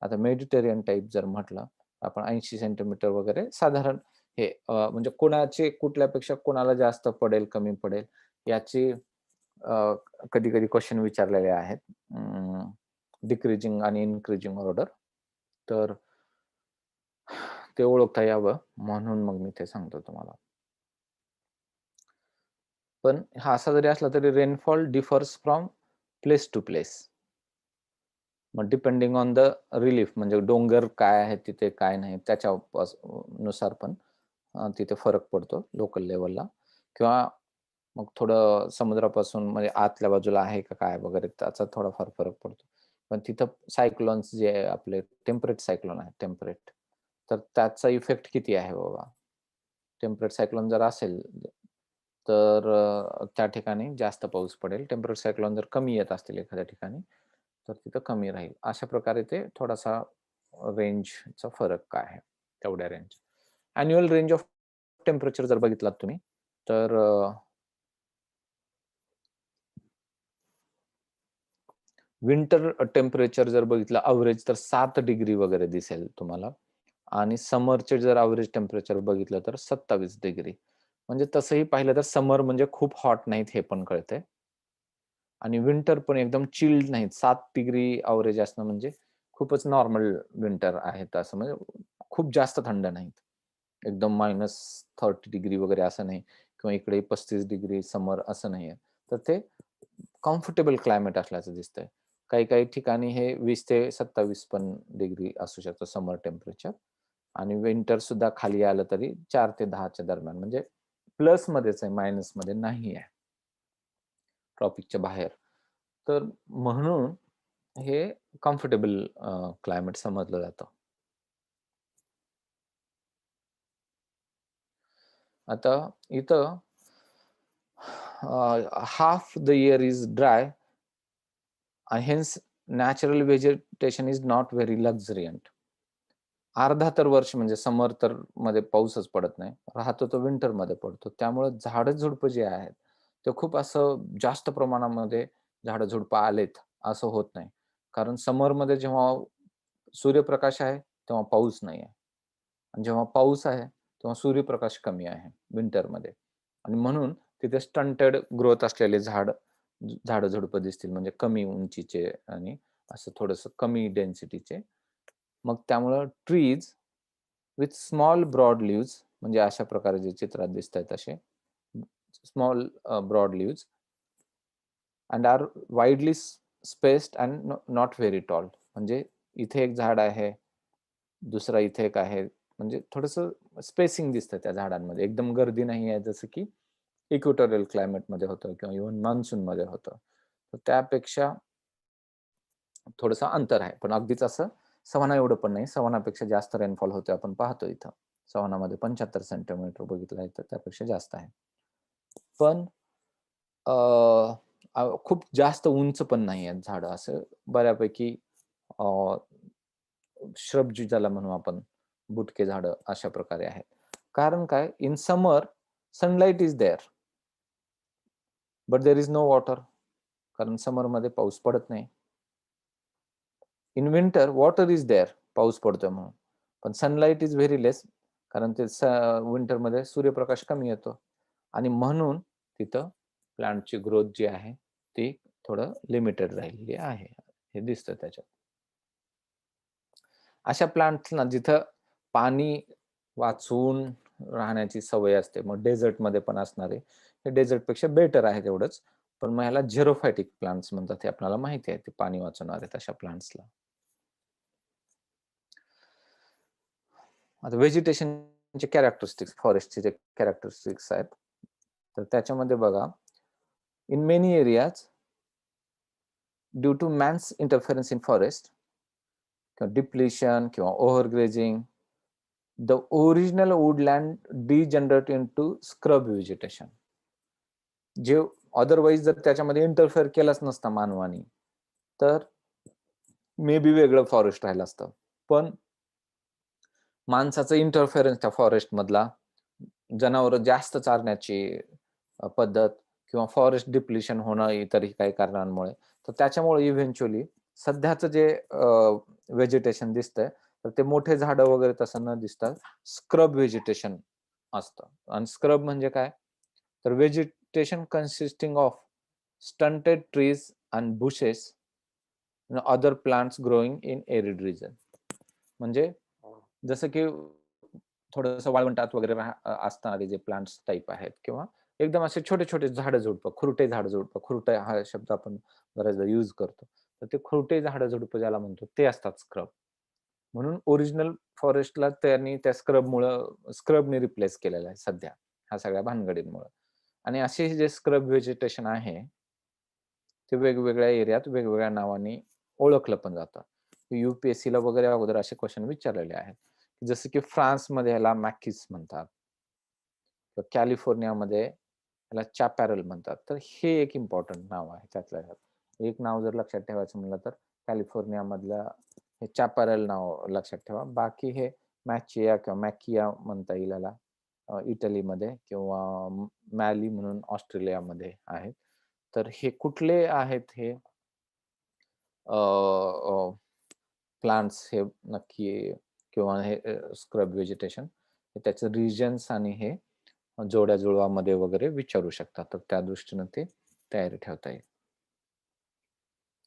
आता मेडिटेरियन टाइप जर म्हटलं, आपण 80 सेंटीमीटर वगैरे साधारण हे म्हणजे कोणाचे कुठल्यापेक्षा कोणाला जास्त पडेल, कमी पडेल याची कधी-कधी क्वेशन विचारलेले आहेत. डिक्रीजिंग आणि इन्क्रीजिंग ऑर्डर. तर ते ओळखता यावं म्हणून मग मी ते सांगतो तुम्हाला. पण हा असा जरी असला तरी rainfall differs from place to place. मग डिपेंडिंग ऑन द रिलीफ म्हणजे डोंगर काय आहे तिथे काय नाही त्याच्या नुसार पण तिथे फरक पडतो लोकल लेवलला किंवा मग थोडं समुद्रापासून म्हणजे आतल्या बाजूला आहे का काय वगैरे त्याचा थोडाफार फरक पडतो. पण तिथं सायक्लोन्स जे आपले टेम्परेट सायक्लोन आहेत टेम्परेट, तर त्याचा इफेक्ट किती आहे बाबा? टेम्परेट सायक्लोन जर असेल, तर त्या ठिकाणी जास्त पाऊस पडेल. टेम्परेट सायक्लोन जर कमी येत असतील एखाद्या ठिकाणी, तर तिथं कमी राहील. अशा प्रकारे ते थोडासा रेंजचा फरक काय आहे, तेवढ्या range. Annual range of temperature जर बघितलात तुम्ही, तर विंटर टेम्परेचर जर बघितलं अव्हरेज तर 7 डिग्री वगैरे दिसेल तुम्हाला आणि समरचे जर अव्हरेज टेम्परेचर बघितलं तर 27 डिग्री. म्हणजे तसंही पाहिलं तर समर म्हणजे खूप हॉट नाहीत हे पण कळतंय. आणि विंटर पण एकदम चिल्ड नाहीत. 7 डिग्री अव्हरेज असणं म्हणजे खूपच नॉर्मल विंटर आहेत असं म्हणजे खूप जास्त थंड नाहीत. एकदम -30 डिग्री वगैरे असं नाही किंवा इकडे 35 डिग्री समर असं नाहीये. तर ते कम्फर्टेबल क्लायमेट असल्याचं दिसतंय. काही-काही ठिकाणी हे 20 ते 27 पण डिग्री असू शकतं समर टेम्परेचर आणि विंटर सुद्धा खाली आलं तरी 4 ते 10 च्या दरम्यान म्हणजे प्लसमध्येच आहे, मायनसमध्ये नाही आहे. ट्रॉपिकच्या बाहेर. तर म्हणून हे कम्फर्टेबल क्लायमेट समजलं जातं. आता इथं half the year is dry and hence natural vegetation is not very luxuriant. अर्धा तर वर्ष म्हणजे समर तर मध्ये पाऊसच पडत नाही. राहतो तो विंटरमध्ये पडतो. त्यामुळे झाडं-झुडपं जे आहेत, ते खूप असं जास्त प्रमाणामध्ये झाडं-झुडपं आलेत, असं होत नाही. कारण समरमध्ये जेव्हा सूर्यप्रकाश आहे, तेव्हा पाऊस नाही आहे. आणि जेव्हा पाऊस आहे, तेव्हा सूर्यप्रकाश कमी आहे विंटरमध्ये. आणि म्हणून तिथे स्टंटेड ग्रोथ असलेले झाडं-झुडपं दिसतील म्हणजे कमी उंचीचे आणि असं थोडंसं कमी डेन्सिटीचे. मग त्यामुळं trees with small broad leaves म्हणजे अशा प्रकारे जे चित्रात दिसतायत असे small broad leaves and are widely spaced and not very tall. म्हणजे इथे एक झाड आहे, दुसरा इथे एक आहे. म्हणजे थोडंसं स्पेसिंग दिसतं त्या झाडांमध्ये. एकदम गर्दी नाही आहे जसं की इक्वेटोरियल क्लायमेटमध्ये होतं किंवा इव्हन मान्सूनमध्ये होतं. तर त्यापेक्षा थोडंसं अंतर आहे. पण अगदीच असं सवाना एवढं पण नाही. सवानापेक्षा जास्त रेनफॉल होते आपण पाहतो इथं. सवानामध्ये 75 सेंटीमीटर बघितलं आहे तर त्यापेक्षा जास्त आहे. पण अ, खूप जास्त उंच पण नाही आहेत झाडं. असं बऱ्यापैकी अ, श्रब ज्याला म्हणू आपण, बुटके झाडं अशा प्रकारे आहेत. कारण काय? In summer sunlight is there, but there is no water. कारण समरमध्ये पाऊस पडत नाही. In winter water is there, पाऊस पडतोय म्हणून. पण सनलाईट इज व्हेरी लेस, कारण ते विंटरमध्ये सूर्यप्रकाश कमी येतो आणि म्हणून तिथं प्लांटची ग्रोथ जी आहे ती थोडं लिमिटेड राहिलेली आहे. हे दिसतं त्याच्यात. अशा प्लांट्सना जिथं पाणी वाचून राहण्याची सवय असते. मग डेझर्टमध्ये पण असणारे, हे डेझर्टपेक्षा बेटर आहे तेवढंच. पण मग ह्याला झेरोफायटिक प्लांट्स म्हणतात. हे आपल्याला माहिती आहे, ते पाणी वाचवणारे तशा प्लांट्सला. आता व्हेजिटेशनचे कॅरेक्टरिस्टिक्स, फॉरेस्टचे जे कॅरेक्टरिस्टिक्स आहेत, तर त्याच्यामध्ये बघा, in many areas due to man's interference in forest किंवा डिप्लिशन किंवा overgrazing, the original woodland degenerate into scrub vegetation. जे अदरवाईज जर त्याच्यामध्ये इंटरफेअर केलाच नसता मानवानी, तर मे बी वेगळं फॉरेस्ट राहिलं असतं. पण माणसाचं इंटरफेरन्स त्या फॉरेस्ट मधला, जनावरं जास्त चारण्याची पद्धत किंवा फॉरेस्ट डिप्लिशन होणं इतरही काही कारणांमुळे, तर त्याच्यामुळे इव्हेंच्युअली सध्याचं जे व्हेजिटेशन दिसतंय, तर ते मोठे झाडं वगैरे तसं न दिसता स्क्रब व्हेजिटेशन असतं. आणि स्क्रब म्हणजे काय? तर vegetation consisting of stunted trees and bushes other plants growing in arid region. म्हणजे जसं की थोडंसं वाळवंटात वगैरे असणारे जे प्लांट्स टाइप आहेत किंवा एकदम असे छोटे-छोटे झाडं-झुडपं, खुरटे झाडं-झुडपं, खुरटं हा शब्द आपण बऱ्याचदा यूज करतो. तर ते खुरटे झाडं-झुडपं ज्याला म्हणतो ते असतात स्क्रब. म्हणून ओरिजिनल फॉरेस्टला त्यांनी त्या स्क्रबने रिप्लेस केलेलं आहे सध्या, ह्या सगळ्या भानगडींमुळं. आणि असे जे स्क्रब व्हेजिटेशन आहे, ते वेगवेगळ्या एरियात वेगवेगळ्या नावाने ओळखलं पण जातं. यू-पी-एस-सीला वगैरे अगोदर असे क्वेशन विचारलेले आहेत. जसं की फ्रान्समध्ये ह्याला मॅकिस म्हणतात. तर कॅलिफोर्नियामध्ये ह्याला चॅपॅरल म्हणतात. तर हे एक इम्पोर्टंट नाव आहे त्यातल्या त्यात. एक नाव जर लक्षात ठेवायचं म्हणलं तर कॅलिफोर्नियामधलं हे चॅपॅरल नाव लक्षात ठेवा. बाकी हे मॅचिया किंवा मॅकिया म्हणता येईल याला इटलीमध्ये किंवा मॅली म्हणून ऑस्ट्रेलियामध्ये आहेत. तर हे कुठले आहेत हे प्लांट्स हे नक्की किंवा हे स्क्रब व्हेजिटेशन त्याचे रिजन्स आणि हे जोड्या-जुळवामध्ये वगैरे विचारू शकतात. तर त्या दृष्टीनं ते तयारी ठेवता येईल.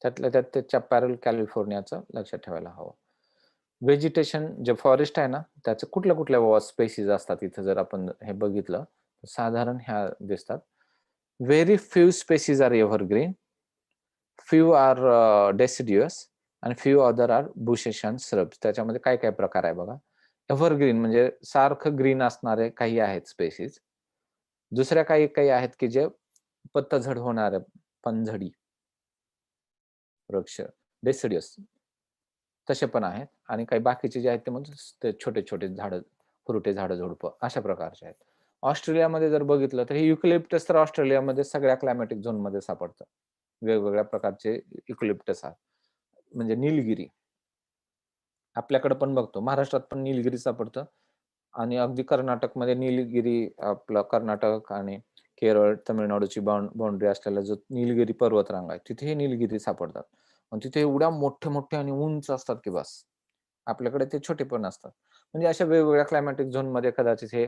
त्यातल्या त्यात ते चॅपॅरल कॅलिफोर्नियाचं लक्षात ठेवायला हवं. व्हेजिटेशन जे फॉरेस्ट आहे ना, त्याचे कुठल्या-कुठल्या स्पेसीज असतात इथं जर आपण हे बघितलं, तर साधारण ह्या दिसतात. Very few species are evergreen, few are deciduous आणि few other are bushes and shrubs. त्याच्यामध्ये काय-काय प्रकार आहे बघा. एव्हरग्रीन म्हणजे सारखं ग्रीन असणारे काही आहेत स्पेसीज. दुसऱ्या काही-काही आहेत की जे पत्ताझड होणाऱ्या पानझडी वृक्ष, डेसिडियस तसे पण आहेत आणि काही बाकीचे जे आहेत ते म्हणजे ते छोटे-छोटे झाडं, फ्रुटे झाडं-झुडपं अशा प्रकारचे आहेत. ऑस्ट्रेलियामध्ये जर बघितलं तर हे युकॅलिप्टस तर ऑस्ट्रेलियामध्ये सगळ्या क्लायमॅटिक झोनमध्ये सापडतं. वेगवेगळ्या प्रकारचे युकॅलिप्टस आहेत. म्हणजे निलगिरी आपल्याकडे पण बघतो. महाराष्ट्रात पण निलगिरी सापडतं आणि अगदी कर्नाटकमध्ये निलगिरी आपलं कर्नाटक आणि केरळ, तामिळनाडूची बाउंड्री असलेला जो निलगिरी पर्वतरांग आहे, तिथे निलगिरी सापडतात. आणि तिथे एवढ्या मोठे-मोठे आणि उंच असतात की बस. आपल्याकडे ते छोटे पण असतात. म्हणजे अशा वेगवेगळ्या क्लायमॅटिक झोनमध्ये कदाचित हे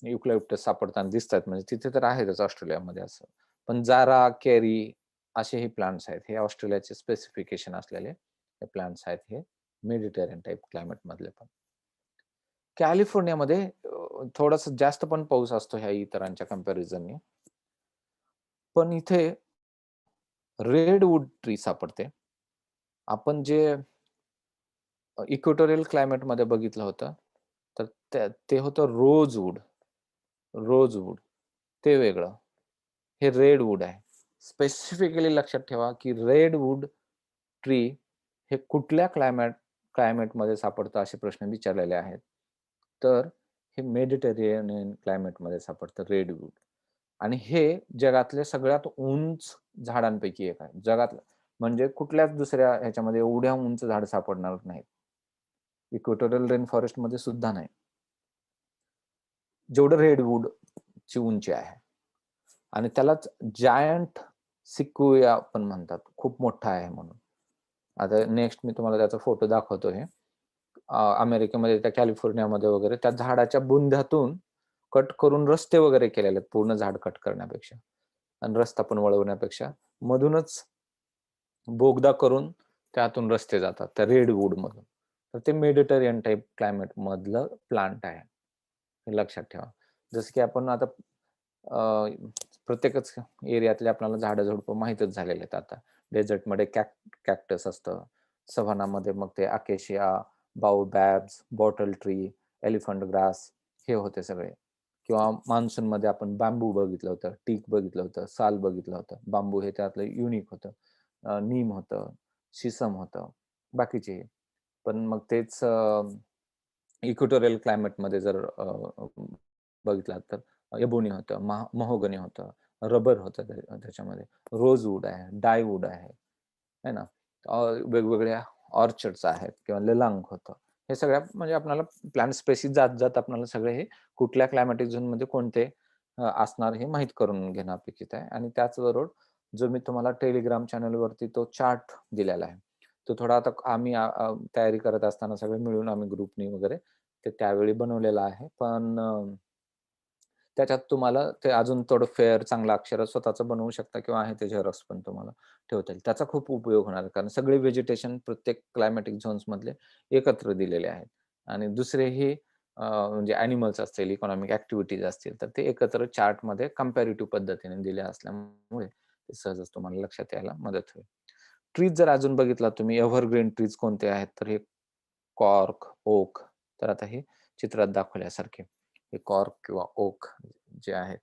युकॅलिप्टस सापडताना दिसतात. म्हणजे तिथे तर आहेतच ऑस्ट्रेलियामध्ये असं. पण जारा, केरी असे हे प्लांट्स आहेत. हे ऑस्ट्रेलियाचे स्पेसिफिकेशन असलेले हे प्लांट्स आहेत हे मेडिटेरियन टाइप क्लायमेट मधले पण. कॅलिफोर्नियामध्ये थोडासा जास्त पण पाऊस असतो ह्या इतरांच्या कंपॅरिझनने. पण इथे रेड वूड ट्री सापडते. आपण जे इक्वेटोरियल क्लायमेटमध्ये बघितलं होतं, तर ते होतं रोजवूड. रोजवूड ते वेगळं. हे रेडवूड आहे. स्पेसिफिकली लक्षात ठेवा, की रेडवूड ट्री हे कुठल्या क्लायमेटमध्ये सापडतं असे प्रश्न विचारलेले आहेत. तर हे मेडिटेरेनियन क्लायमेटमध्ये सापडतं रेडवूड. आणि हे जगातल्या सगळ्यात उंच झाडांपैकी एक आहे. जगातलं म्हणजे कुठल्याच दुसऱ्या ह्याच्यामध्ये एवढ्या उंच झाड सापडणार नाहीत. इक्वेटोरियल रेन फॉरेस्टमध्ये सुद्धा नाही. जेवढं रेडवूडची उंची आहे. आणि त्यालाच जायंट सिक्वोया पण म्हणतात. खूप मोठा आहे म्हणून. आता नेक्स्ट मी तुम्हाला त्याचा फोटो दाखवतो हे. अमेरिकेमध्ये त्या कॅलिफोर्नियामध्ये वगैरे त्या झाडाच्या बुंध्यातून कट करून रस्ते वगैरे केलेले आहेत पूर्ण झाड कट करण्यापेक्षा आणि रस्ता पण वळवण्यापेक्षा मधूनच बोगदा करून त्यातून रस्ते जातात त्या रेडवूड मधून. तर ते मेडिटेरियन टाइप क्लायमेट मधलं प्लांट आहे. हे लक्षात ठेवा. जसं की आपण आता प्रत्येकच एरियातले आपल्याला झाडं झुडपं माहीतच झालेले आहेत आता. डेझर्टमध्ये कॅक्टस असतं. सव्हानामध्ये मग ते acacia, baobabs, bottle tree, elephant grass हे होते सगळे. किंवा मान्सूनमध्ये आपण बांबू बघितलं होतं, टीक बघितलं होतं, साल बघितलं होतं. बांबू हे त्यातलं युनिक होतं. नीम होतं, शिसम होतं, बाकीचे. पण मग तेच इक्वेटोरियल क्लायमेटमध्ये जर बघितलात तर एबोनी होतं, महोगनी होतं, रबर होतं त्याच्यामध्ये, रोजवूड आहे, डायवूड आहे, है ना? वेगवेगळ्या ऑर्चर्ड्स आहेत किंवा लिलांग होतं. हे सगळ्या म्हणजे आपल्याला प्लांट स्पेसिस जात आपल्याला सगळे हे कुठल्या क्लायमॅटिक झोनमध्ये कोणते असणार हे माहीत करून घेणं अपेक्षित आहे. आणि त्याचबरोबर जो मी तुम्हाला टेलिग्राम चॅनलवरती तो चार्ट दिलेला आहे. तो थोडा आता आम्ही तयारी करत असताना सगळे मिळून आम्ही ग्रुपनी वगैरे ते त्यावेळी बनवलेलं आहे. पण त्याच्यात तुम्हाला ते अजून थोडं फेअर चांगलं अक्षरात स्वतःचं बनवू शकता किंवा आहे ते झेरॉक्स पण तुम्हाला ठेवता येईल. त्याचा खूप उपयोग होणार आहे. कारण सगळे व्हेजिटेशन प्रत्येक क्लायमॅटिक झोन्स मधले एकत्र दिलेले आहेत. आणि दुसरेही म्हणजे ॲनिमल्स असतील, इकॉनॉमिक ॲक्टिव्हिटीज असतील, तर ते एकत्र चार्टमध्ये कंपॅरेटिव्ह पद्धतीने दिले असल्यामुळे ते सहजच तुम्हाला लक्षात यायला मदत होईल. ट्रीज जर अजून बघितला तुम्ही एव्हरग्रीन ट्रीज कोणते आहेत, तर हे कॉर्क, ओक. तर आता हे चित्रात दाखवल्यासारखे हे कॉर्क किंवा ओक जे आहेत,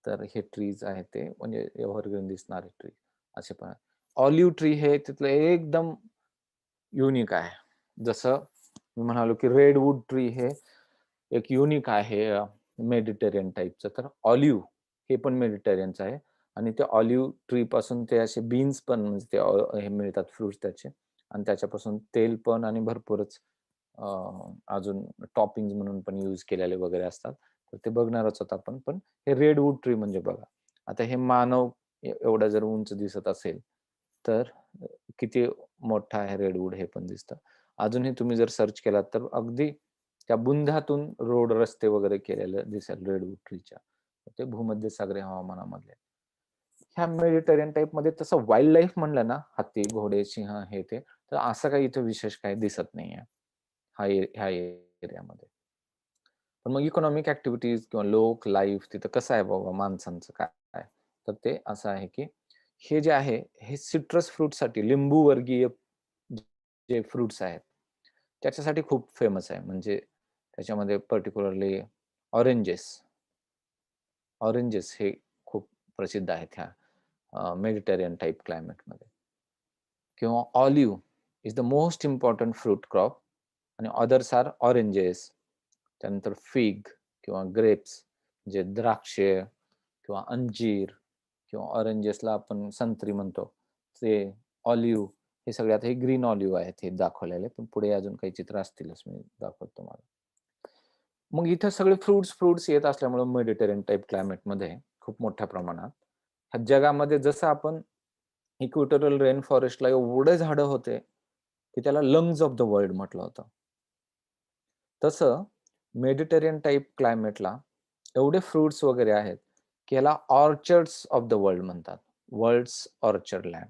तर हे ट्रीज आहेत ते म्हणजे एव्हरग्रीन दिसणारे ट्री असे पण. ऑलिव्ह ट्री हे तिथलं एकदम युनिक आहे. जसं मी म्हणालो की रेडवूड ट्री हे एक युनिक आहे मेडिटेरियन टाइपचं. तर ऑलिव्ह हे पण मेडिटेरियनचं आहे आणि ते ऑलिव्ह ट्री पासून ते असे बीन्स पण म्हणजे ते हे मिळतात फ्रुट्स त्याचे आणि त्याच्यापासून तेल पण आणि भरपूरच अजून टॉपिंग्स म्हणून पण यूज केलेले वगैरे असतात. तर ते बघणारच आहोत आपण. पण हे रेडवूड ट्री म्हणजे बघा. आता हे मानव एवढा जर उंच दिसत असेल, तर किती मोठा आहे रेडवूड हे पण दिसतं. अजूनही तुम्ही जर सर्च केलात तर अगदी त्या बुंध्यातून रोड, रस्ते वगैरे केलेलं दिसेल रेडवूड ट्रीच्या. ते भूमध्यसागरीय हवामानामधले. ह्या मेडिटेरियन टाइपमध्ये तसं वाईल्ड लाईफ म्हणलं ना, हत्ती, घोडे, सिंह हे ते, तर असं काही इथं विशेष काही दिसत नाहीये. ह्या एरियामध्ये. पण मग इकॉनॉमिक ॲक्टिव्हिटीज किंवा लोक लाईफ तिथं कसं आहे बाबा माणसांचं काय? तर ते असं आहे, की हे जे आहे हे सिट्रस फ्रुटसाठी लिंबू वर्गीय जे फ्रुट्स आहेत, त्याच्यासाठी खूप फेमस आहे. म्हणजे त्याच्यामध्ये पर्टिक्युलरली ऑरेंजेस. ऑरेंजेस हे खूप प्रसिद्ध आहेत ह्या मेडिटेरियन टाइप क्लायमेटमध्ये. किंवा olive is the most important fruit crop आणि अदर्स आर ऑरेंजेस. त्यानंतर फिग किंवा ग्रेप्स जे द्राक्षे किंवा अंजीर किंवा ऑरेंजेसला आपण संत्री म्हणतो ते ऑलिव्ह हे सगळे आता हे ग्रीन ऑलिव्ह आहेत हे दाखवलेले, पण पुढे अजून काही चित्र असतीलच, मी दाखवतो तुम्हाला. मग इथं सगळे फ्रुट्स येत असल्यामुळे मेडिटेरियन टाइप क्लायमेटमध्ये खूप मोठ्या प्रमाणात ह्या जगामध्ये जसं आपण इक्वेटोरियल रेन फॉरेस्टला एवढे झाडं होते, की त्याला लंग्स ऑफ द वर्ल्ड म्हटलं होतं. तसं मेडिटेरियन टाइप क्लायमेटला एवढे फ्रुट्स वगैरे आहेत, की याला ऑर्चर्ड्स ऑफ द वर्ल्ड म्हणतात. World's orchard land.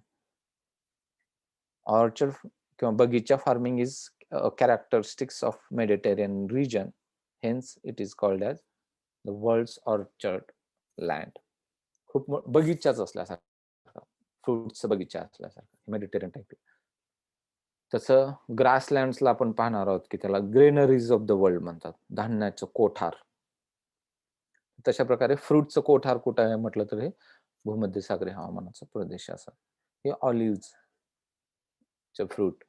ऑर्चर्ड किंवा बगीचा farming is characteristics of Mediterranean region. Hence, it is called as the world's orchard land. खूप बगीचाच असल्यासारखा, फ्रुट्सचा बगीचा असल्यासारखा मेडिटेरियन टाइप. तसं ग्रासलँड्सला आपण पाहणार आहोत, की त्याला ग्रेनरीज ऑफ द वर्ल्ड म्हणतात. धान्याचं कोठार. तशा प्रकारे फ्रुटचं कोठार कुठं आहे म्हटलं तर हे भूमध्यसागरीय हवामानाचा प्रदेश असा. हे ऑलिव्हचे फ्रूट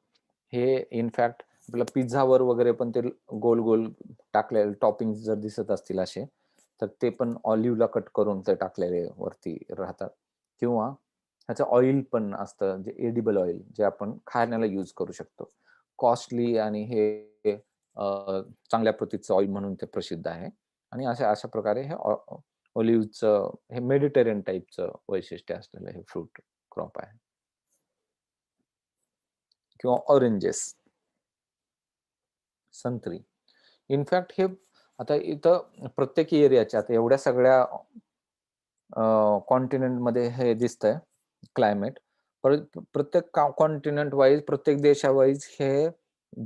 हे इनफॅक्ट आपल्या पिझ्झावर वगैरे पण ते गोल गोल टाकलेले टॉपिंग जर दिसत असतील असे, तर ते पण ऑलिव्हला कट करून ते टाकलेले वरती राहतात. किंवा ह्याचं ऑइल पण असतं, जे एडिबल ऑइल, जे आपण खाण्याला यूज करू शकतो. कॉस्टली आणि हे चांगल्या प्रतीचं ऑइल म्हणून ते प्रसिद्ध आहे. आणि अशा अशा प्रकारे हे ऑलिव्हचं हे मेडिटेरियन टाइपचं वैशिष्ट्य असलेलं हे फ्रूट क्रॉप आहे. किंवा ऑरेंजेस, संत्री. इनफॅक्ट हे आता इथं प्रत्येक एरियाच्या आता एवढ्या सगळ्या कॉन्टिनेंटमध्ये हे दिसतंय क्लायमेट. प्रत्येक कॉन्टिनेंट वाईज, प्रत्येक देशावाईज हे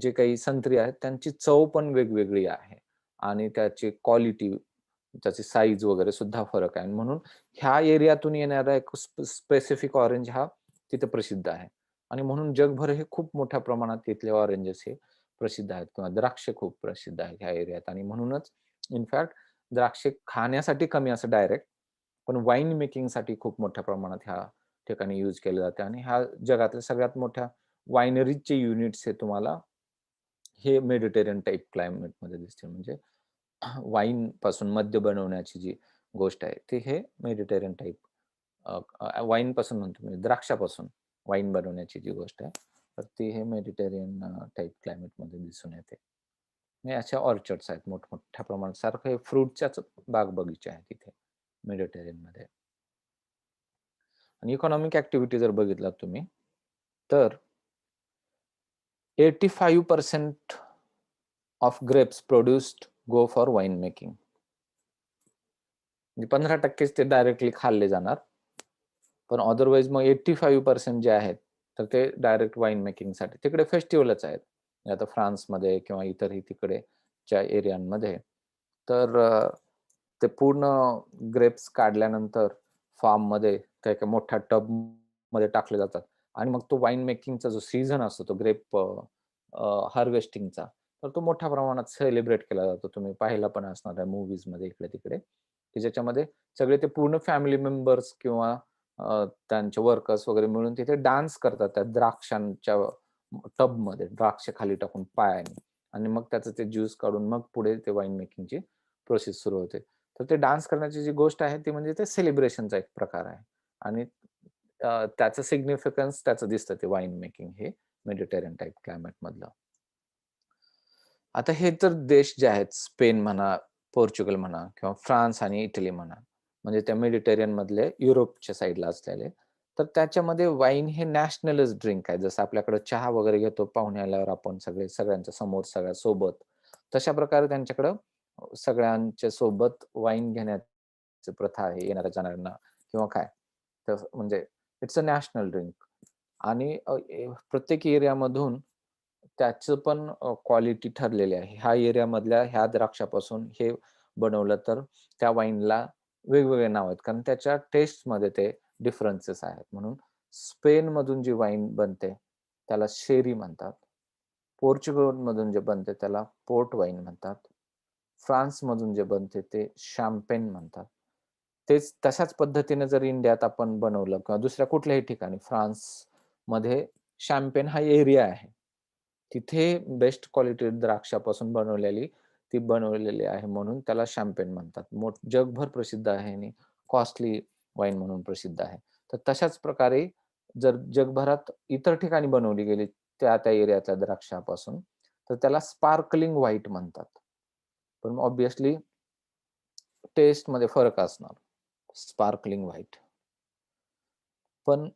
जे काही संत्री आहेत त्यांची चव पण वेगवेगळी आहे आणि त्याची क्वालिटी, त्याची साईज वगैरे सुद्धा फरक आहे. म्हणून ह्या एरियातून येणारा एक स्पेसिफिक ऑरेंज हा तिथे प्रसिद्ध आहे आणि म्हणून जगभर हे खूप मोठ्या प्रमाणात तिथले ऑरेंजेस हे प्रसिद्ध आहेत किंवा द्राक्षे खूप प्रसिद्ध आहेत ह्या एरियात. आणि म्हणूनच इनफॅक्ट द्राक्षे खाण्यासाठी कमी असं डायरेक्ट, पण वाईन मेकिंगसाठी खूप मोठ्या प्रमाणात ह्या ठिकाणी यूज केले जाते. आणि ह्या जगातल्या सगळ्यात मोठ्या वायनरीजचे युनिट्स हे तुम्हाला हे मेडिटेरियन टाइप क्लायमेटमध्ये दिसतील. म्हणजे वाईन पासून मद्य बनवण्याची जी गोष्ट आहे, ती हे मेडिटेरियन टाइप वाईन पासून म्हणतो म्हणजे द्राक्षापासून वाईन बनवण्याची जी गोष्ट आहे, तर ती हे मेडिटेरियन टाइप क्लायमेटमध्ये दिसून येते. म्हणजे अशा ऑर्चर्ड्स आहेत मोठमोठ्या प्रमाणात. सारखं हे फ्रुटच्याच बाग बगीचे आहेत तिथे मेडिटेरियनमध्ये. आणि इकॉनॉमिक ॲक्टिव्हिटी जर बघितलात तुम्ही, तर 85% of grapes produced go for wine making. म्हणजे 15%च ते डायरेक्टली खाल्ले जाणार. पण अदरवाईज मग 85% जे आहेत, तर ते डायरेक्ट वाईन मेकिंगसाठी तिकडे फेस्टिव्हलच आहेत. म्हणजे आता फ्रान्समध्ये किंवा इतरही तिकडेच्या एरियांमध्ये. तर ते पूर्ण ग्रेप्स काढल्यानंतर फार्ममध्ये त्या एका मोठ्या टबमध्ये टाकले जातात आणि मग तो वाईन मेकिंगचा जो सीझन असतो, तो ग्रेप हार्वेस्टिंगचा, तर तो मोठ्या प्रमाणात सेलिब्रेट केला जातो. तुम्ही पाहिला पण असणार आहे मूव्हीजमध्ये इकडे-तिकडे, की ज्याच्यामध्ये सगळे ते पूर्ण फॅमिली मेंबर्स किंवा त्यांचे वर्कर्स वगैरे मिळून तिथे डान्स करतात त्या द्राक्षांच्या टबमध्ये, द्राक्ष खाली टाकून पायाने आणि मग त्याचं ते ज्यूस काढून मग पुढे ते वाईन मेकिंगची प्रोसेस सुरू होते. तर ते डान्स करण्याची जी गोष्ट आहे ती म्हणजे ते सेलिब्रेशनचा एक प्रकार आहे आणि त्याचं सिग्निफिकन्स त्याचं दिसतं ते वाईन मेकिंग हे मेडिटेरियन टाइप क्लायमेट मधलं. आता हे तर देश जे आहेत स्पेन म्हणा, पोर्चुगल म्हणा किंवा फ्रान्स आणि इटली म्हणा, म्हणजे त्या मेडिटेरियन मधले युरोपच्या साईडला असलेले, तर त्याच्यामध्ये वाईन हे नॅशनलच ड्रिंक आहे. जसं आपल्याकडे चहा वगैरे घेतो पाहुणे आल्यावर आपण सगळ्यांच्या समोर सगळ्या सोबत, तशा प्रकारे त्यांच्याकडं सगळ्यांच्या सोबत वाईन घेण्याची प्रथा आहे येणाऱ्या जाणाऱ्यांना किंवा काय. तर म्हणजे इट्स अ नॅशनल ड्रिंक. आणि प्रत्येक एरियामधून त्याचं पण क्वालिटी ठरलेली आहे. ह्या एरियामधल्या ह्या द्राक्षापासून हे बनवलं तर त्या वाईनला वेगवेगळे नाव आहेत. कारण त्याच्या टेस्टमध्ये ते डिफरन्सेस आहेत. म्हणून स्पेनमधून जी वाईन बनते त्याला शेरी म्हणतात. पोर्चुगलमधून जे बनते त्याला पोर्ट वाईन म्हणतात. फ्रान्समधून जे बनते ते शॅम्पेन म्हणतात. तेच तशाच पद्धतीने जर इंडियात आपण बनवलं किंवा दुसऱ्या कुठल्याही ठिकाणी फ्रान्समध्ये शॅम्पेन हा एरिया आहे. तिथे बेस्ट क्वालिटी द्राक्षापासून ती बनवलेली आहे म्हणून त्याला शॅम्पेन म्हणतात. जगभर प्रसिद्ध आहे आणि कॉस्टली वाईन म्हणून प्रसिद्ध आहे. तर तशाच प्रकारे जर जगभरात इतर ठिकाणी बनवली गेली त्या एरियातल्या द्राक्षापासून, तर त्याला स्पार्कलिंग व्हाईट म्हणतात. पण ऑब्व्हियसली टेस्टमध्ये फरक असणार. Sparkling white. पण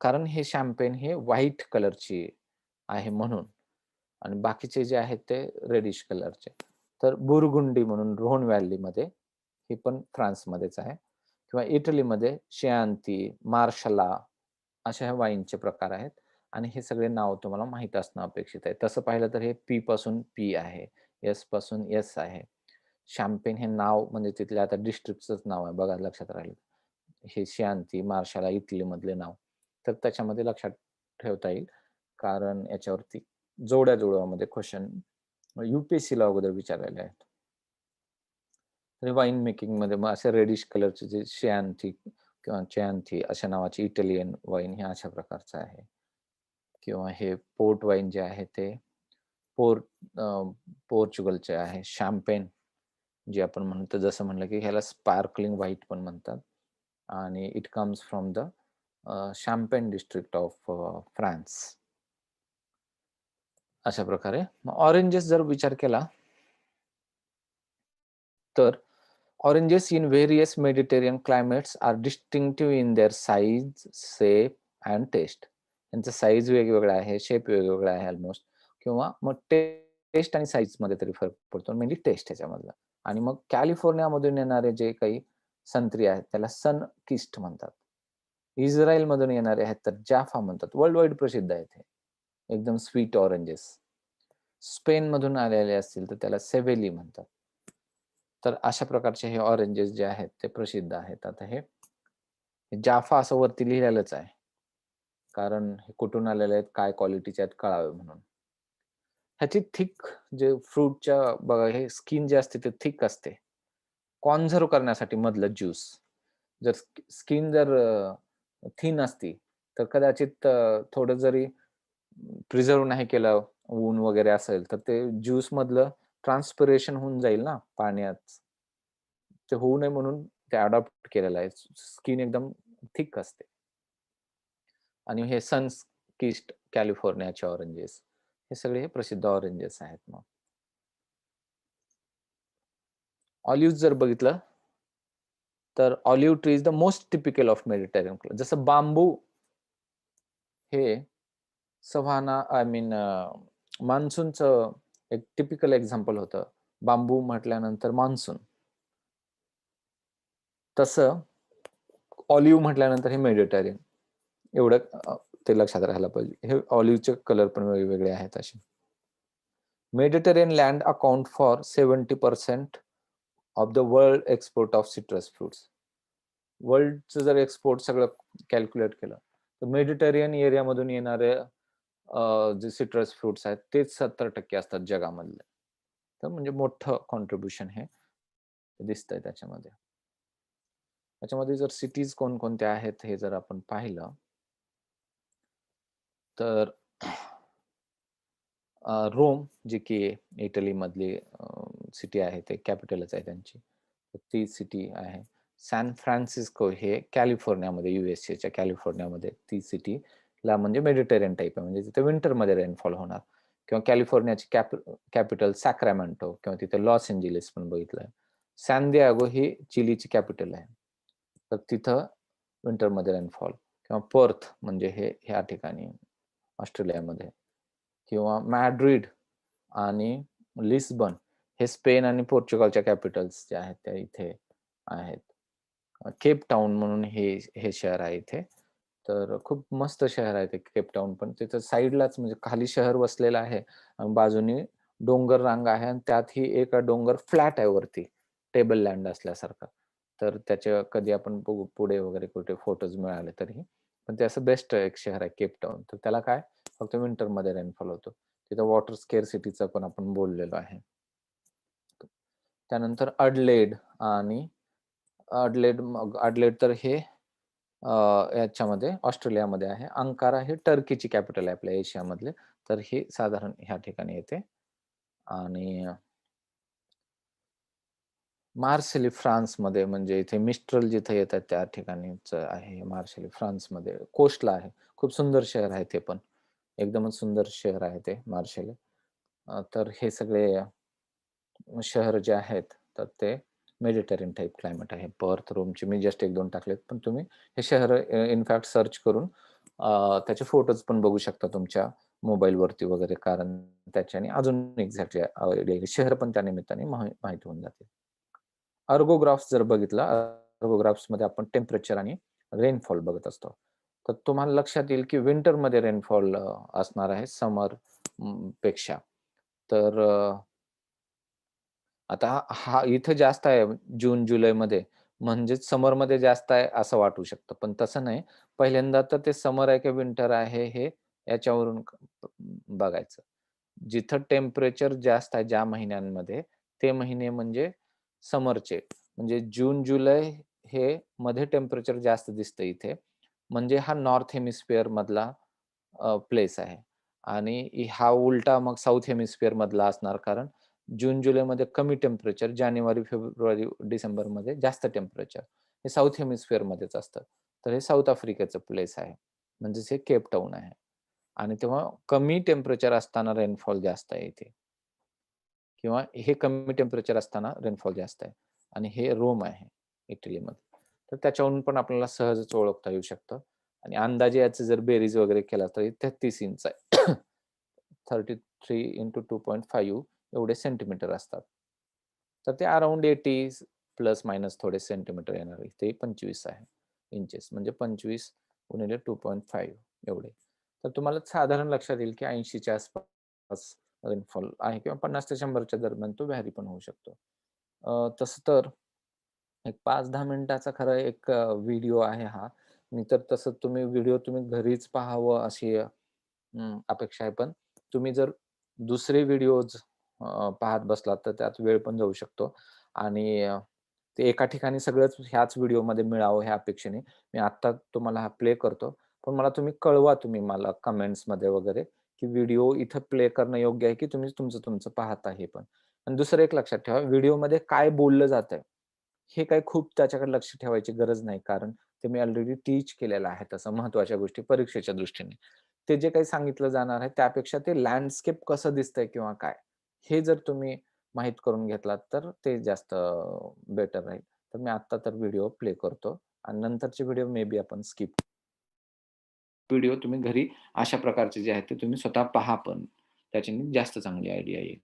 कारण हे शॅम्पेन हे व्हाईट कलरची आहे म्हणून आणि बाकीचे जे आहेत ते रेडिश कलरचे. तर बुरगुंडी म्हणून रोहन व्हॅलीमध्ये, हे पण फ्रान्समध्येच आहे किंवा इटलीमध्ये शियांती, मार्शला अशा ह्या वाईनचे प्रकार आहेत आणि हे सगळे नाव तुम्हाला माहीत असणं अपेक्षित आहे. तसं पाहिलं तर हे पी पासून पी आहे, एस पासून एस आहे. शॅम्पेन हे नाव म्हणजे तिथल्या आता डिस्ट्रिक्टचंच नाव आहे बघा लक्षात राहिलं. हे शियांती, मार्शाला इटलीमधले नाव. तर त्याच्यामध्ये लक्षात ठेवता येईल कारण याच्यावरती जोड्या-जुळवामध्ये क्वेशन UPSCला अगोदर विचारलेले आहेत. तर वाईन मेकिंगमध्ये मग असे रेडिश कलरचे जे शियांती किंवा चियांती अशा नावाची इटालियन वाईन हे अशा प्रकारचं आहे. किंवा हे पोर्ट वाईन जे आहे ते पोर्ट पोर्चुगलचे आहे. शॅम्पेन जे आपण म्हणतो जसं म्हणलं की ह्याला स्पार्कलिंग व्हाईट पण म्हणतात आणि it comes from the Champagne district of France. अशा प्रकारे मग ऑरेंजेस जर विचार केला तर oranges in various Mediterranean climates are distinctive in their size, shape and taste. त्यांचा साईज वेगवेगळा आहे, शेप वेगवेगळा आहे ऑलमोस्ट किंवा मग टेस्ट आणि साईजमध्ये तरी फरक पडतो. मेनली टेस्ट ह्याच्यामधला. आणि मग कॅलिफोर्नियामधून येणारे जे काही संत्री आहेत त्याला सन किस्ट म्हणतात. इस्रायलमधून येणारे आहेत तर जाफा म्हणतात. वर्ल्ड वाईड प्रसिद्ध आहेत हे. एकदम स्वीट ऑरेंजेस. स्पेनमधून आलेले असतील तर त्याला सेवेली म्हणतात. तर अशा प्रकारचे हे ऑरेंजेस जे आहेत ते प्रसिद्ध आहेत. आता हे जाफा असं वरती लिहिलेलंच आहे. कारण हे कुठून आलेले आहेत, काय क्वालिटीचे आहेत कळावे म्हणून. ह्याची थिक जे फ्रूटच्या बघा हे स्किन जे असते ते थिक असते. कॉन्झर्व्ह करण्यासाठी मधलं ज्यूस. जर स्किन जर थिन असती तर कदाचित थोडं जरी प्रिझर्व्ह नाही केलं, ऊन वगैरे असेल तर ते ज्यूस मधलं ट्रान्सपिरेशन होऊन जाईल ना पाण्यात. ते होऊ नये म्हणून ते अडॉप्ट केलेलं आहे. स्किन एकदम थिक असते. आणि हे सनकिस्ट कॅलिफोर्नियाचे ऑरेंजेस हे सगळे प्रसिद्ध ऑरेंजेस आहेत. मग ऑलिव्ह जर बघितलं तर olive tree is the most typical of Mediterranean. जसं बांबू हे सव्हाना आय मीन मान्सूनचं एक टिपिकल एक्झाम्पल होतं. बांबू म्हटल्यानंतर मान्सून. तसं ऑलिव्ह म्हटल्यानंतर हे मेडिटेरियन. एवढं ते लक्षात राहायला पाहिजे. हे ऑलिव्हचे कलर पण वेगवेगळे आहेत असे. Mediterranean land account for 70% of the world export of citrus fruits. वर्ल्डचं जर एक्सपोर्ट सगळं कॅल्क्युलेट केलं तर मेडिटेरियन एरियामधून येणारे जे सिट्रस फ्रुट्स आहेत तेच 70% असतात जगामधले. तर म्हणजे मोठं कॉन्ट्रीब्युशन हे दिसतंय त्याच्यामध्ये. त्याच्यामध्ये जर सिटीज कोणकोणत्या आहेत हे जर आपण पाहिलं तर रोम जी की इटलीमधली सिटी आहे, ते कॅपिटलच आहे त्यांची. ती सिटी आहे. सॅन फ्रान्सिस्को हे कॅलिफोर्नियामध्ये, USAच्या कॅलिफोर्नियामध्ये ती सिटीला म्हणजे मेडिटेरियन टाइप आहे. म्हणजे तिथे विंटरमध्ये रेनफॉल होणार. किंवा कॅलिफोर्नियाची कॅपिटल सॅक्रामेंटो किंवा तिथे लॉस एंजेलिस पण बघितलंय. सॅन दियागो ही चिलीची कॅपिटल आहे. तर तिथं विंटरमध्ये रेनफॉल किंवा पर्थ म्हणजे हे ह्या ठिकाणी ऑस्ट्रेलियामध्ये किंवा मॅड्रिड आणि लिस्बन हे स्पेन आणि पोर्चुगलच्या कॅपिटल्स जे आहेत त्या इथे आहेत. केप टाउन म्हणून हे शहर आहे इथे. तर खूप मस्त शहर आहे ते केप टाउन पण. तिथं साईडलाच म्हणजे खाली शहर वसलेलं आहे आणि बाजूनी डोंगर रांग आहे आणि त्यातही एक डोंगर फ्लॅट आहे वरती, टेबल लँड असल्यासारखा. तर त्याच्या कधी आपण बघू पुढे वगैरे कुठे फोटोज मिळाले तरी. पण ते असं बेस्ट एक शहर आहे केप टाउन. तर त्याला काय फक्त विंटरमध्ये रेनफॉल होतो. तिथं वॉटर स्केअरसिटीचं पण आपण बोललेलो आहे. त्यानंतर अडलेड आणि अडलेड तर हे याच्यामध्ये ऑस्ट्रेलियामध्ये आहे. अंकारा हे टर्कीची कॅपिटल आहे आपल्या एशियामधले. तर हे साधारण ह्या ठिकाणी येते. आणि मार्सेली फ्रान्समध्ये, म्हणजे इथे मिस्ट्रल जिथे येतात त्या ठिकाणीच आहे मार्सेली, फ्रान्समध्ये कोस्टला आहे. खूप सुंदर शहर आहे ते पण. एकदमच सुंदर शहर आहे ते मार्सेली. तर हे सगळे शहर जे आहेत, तर ते मेडिटेरियन टाइप क्लायमेट आहे. पर्थ, रोमचे मी जस्ट 1-2 टाकलेत. पण तुम्ही हे शहर इनफॅक्ट सर्च करून त्याचे फोटोज पण बघू शकता तुमच्या मोबाईलवरती वगैरे, कारण त्याच्याने अजून एक्झॅक्टली आयडिया येईल. शहर पण त्या निमित्ताने माहिती होऊन जाते. अर्गोग्राफ्स जर बघितला, अर्गोग्राफ्समध्ये आपण टेम्परेचर आणि रेनफॉल बघत असतो. तर तुम्हाला लक्षात येईल की विंटरमध्ये रेनफॉल असणार आहे समर पेक्षा. तर आता हा इथं जास्त आहे जून-जुलैमध्ये, म्हणजेच समरमध्ये जास्त आहे असं वाटू शकतं. पण तसं नाही. पहिल्यांदा तर ते समर आहे की विंटर आहे हे याच्यावरून बघायचं. जिथं टेम्परेचर जास्त आहे ज्या महिन्यांमध्ये, ते महिने म्हणजे समरचे. म्हणजे जून-जुलै हे मध्ये टेम्परेचर जास्त दिसतं इथे. म्हणजे हा नॉर्थ हेमिस्फिअर मधला प्लेस आहे. आणि हा उलटा मग साउथ हेमिस्फिअर मधला असणार, कारण जून-जुलैमध्ये कमी टेम्परेचर, जानेवारी, फेब्रुवारी, डिसेंबरमध्ये जास्त टेम्परेचर. हे साउथ हेमिस्फिअरमध्येच असतं. तर हे साउथ आफ्रिकेचं प्लेस आहे. म्हणजेच हे केप टाउन आहे. आणि तेव्हा कमी टेम्परेचर असताना रेनफॉल जास्त आहे इथे. किंवा हे कमी टेम्परेचर असताना रेनफॉल जास्त आहे. आणि हे रोम आहे इटलीमध्ये. तर त्याच्यावरून पण आपल्याला सहजच ओळखता येऊ शकतं. आणि अंदाजे याचं जर बेरीज वगैरे केला तर 33 इंच आहे. 33 इंटू 2.5 एवढे सेंटीमीटर असतात. तर ते अराउंड 80 प्लस मायनस थोडे सेंटीमीटर येणार आहे. ते 25 आहे इंचेस, म्हणजे 25 गुणिले 2.5 एवढे. तर तुम्हाला साधारण लक्षात येईल की 80च्या आसपास रेनफॉल आहे किंवा 50 ते 100च्या दरम्यान तो व्हॅरी पण होऊ शकतो. तसं तर एक 5-10 मिनिटाचा खरा एक व्हिडिओ आहे हा. मी तर तसं तुम्ही घरीच पाहावं अशी अपेक्षा आहे. पण तुम्ही जर दुसरे व्हिडिओज पाहत बसलात तर त्यात वेळ पण जाऊ शकतो. आणि ते एका ठिकाणी सगळंच ह्याच व्हिडिओमध्ये मिळावं ह्या अपेक्षेने मी आत्ता तुम्हाला हा प्ले करतो. पण मला कळवा तुम्ही मला कमेंट्समध्ये वगैरे, की व्हिडिओ इथं प्ले करणं योग्य आहे, की तुम्ही तुमचं पाहता हे पण. आणि दुसरं एक लक्षात ठेवा, व्हिडिओमध्ये काय बोललं जातंय, हे काही खूप त्याच्याकडे लक्ष ठेवायची गरज नाही. कारण ते मी ऑलरेडी टीच केलेलं आहे तसं महत्त्वाच्या गोष्टी परीक्षेच्या दृष्टीने. ते जे काही सांगितलं जाणार आहे त्यापेक्षा ते लँडस्केप कसं दिसतंय किंवा काय, हे जर तुम्ही माहीत करून घेतलात तर ते जास्त बेटर राहील. तर मी आत्ता तर व्हिडिओ प्ले करतो आणि नंतरचे व्हिडिओ मे बी आपण स्किप. व्हिडिओ तुम्ही घरी अशा प्रकारचे जे आहेत ते तुम्ही स्वतः पहा पण. त्याच्याने जास्त चांगली आयडिया येईल.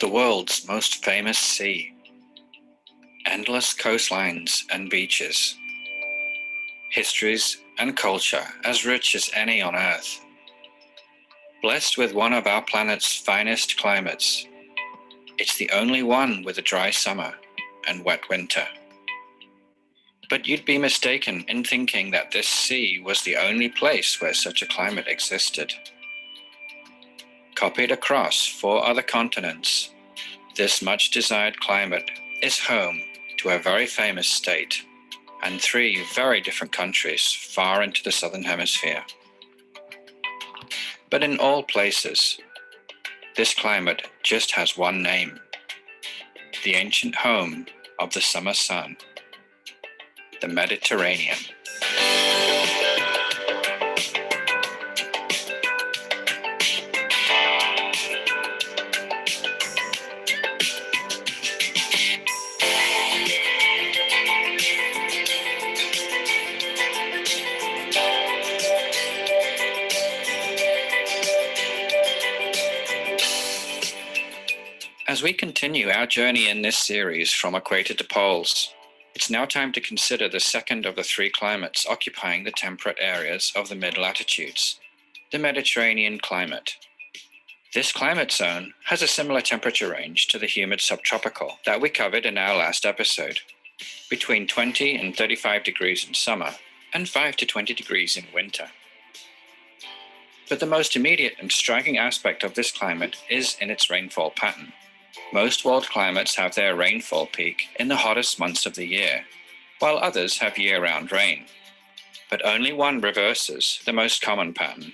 The world's most famous sea. Endless coastlines and beaches. Histories and culture as rich as any on Earth. Blessed with one of our planet's finest climates, it's the only one with a dry summer and wet winter. But you'd be mistaken in thinking that this sea was the only place where such a climate existed. Copied across 4 other continents, this much desired climate is home to a very famous state, and 3 very different countries far into the southern hemisphere. But in all places, this climate just has one name, the ancient home of the summer sun, the Mediterranean. As we continue our journey in this series from equator to poles, it's now time to consider the second of the 3 climates occupying the temperate areas of the mid-latitudes, the Mediterranean climate. This climate zone has a similar temperature range to the humid subtropical that we covered in our last episode, between 20 and 35 degrees in summer and 5 to 20 degrees in winter. But the most immediate and striking aspect of this climate is in its rainfall pattern. Most world climates have their rainfall peak in the hottest months of the year, while others have year-round rain. But only one reverses the most common pattern.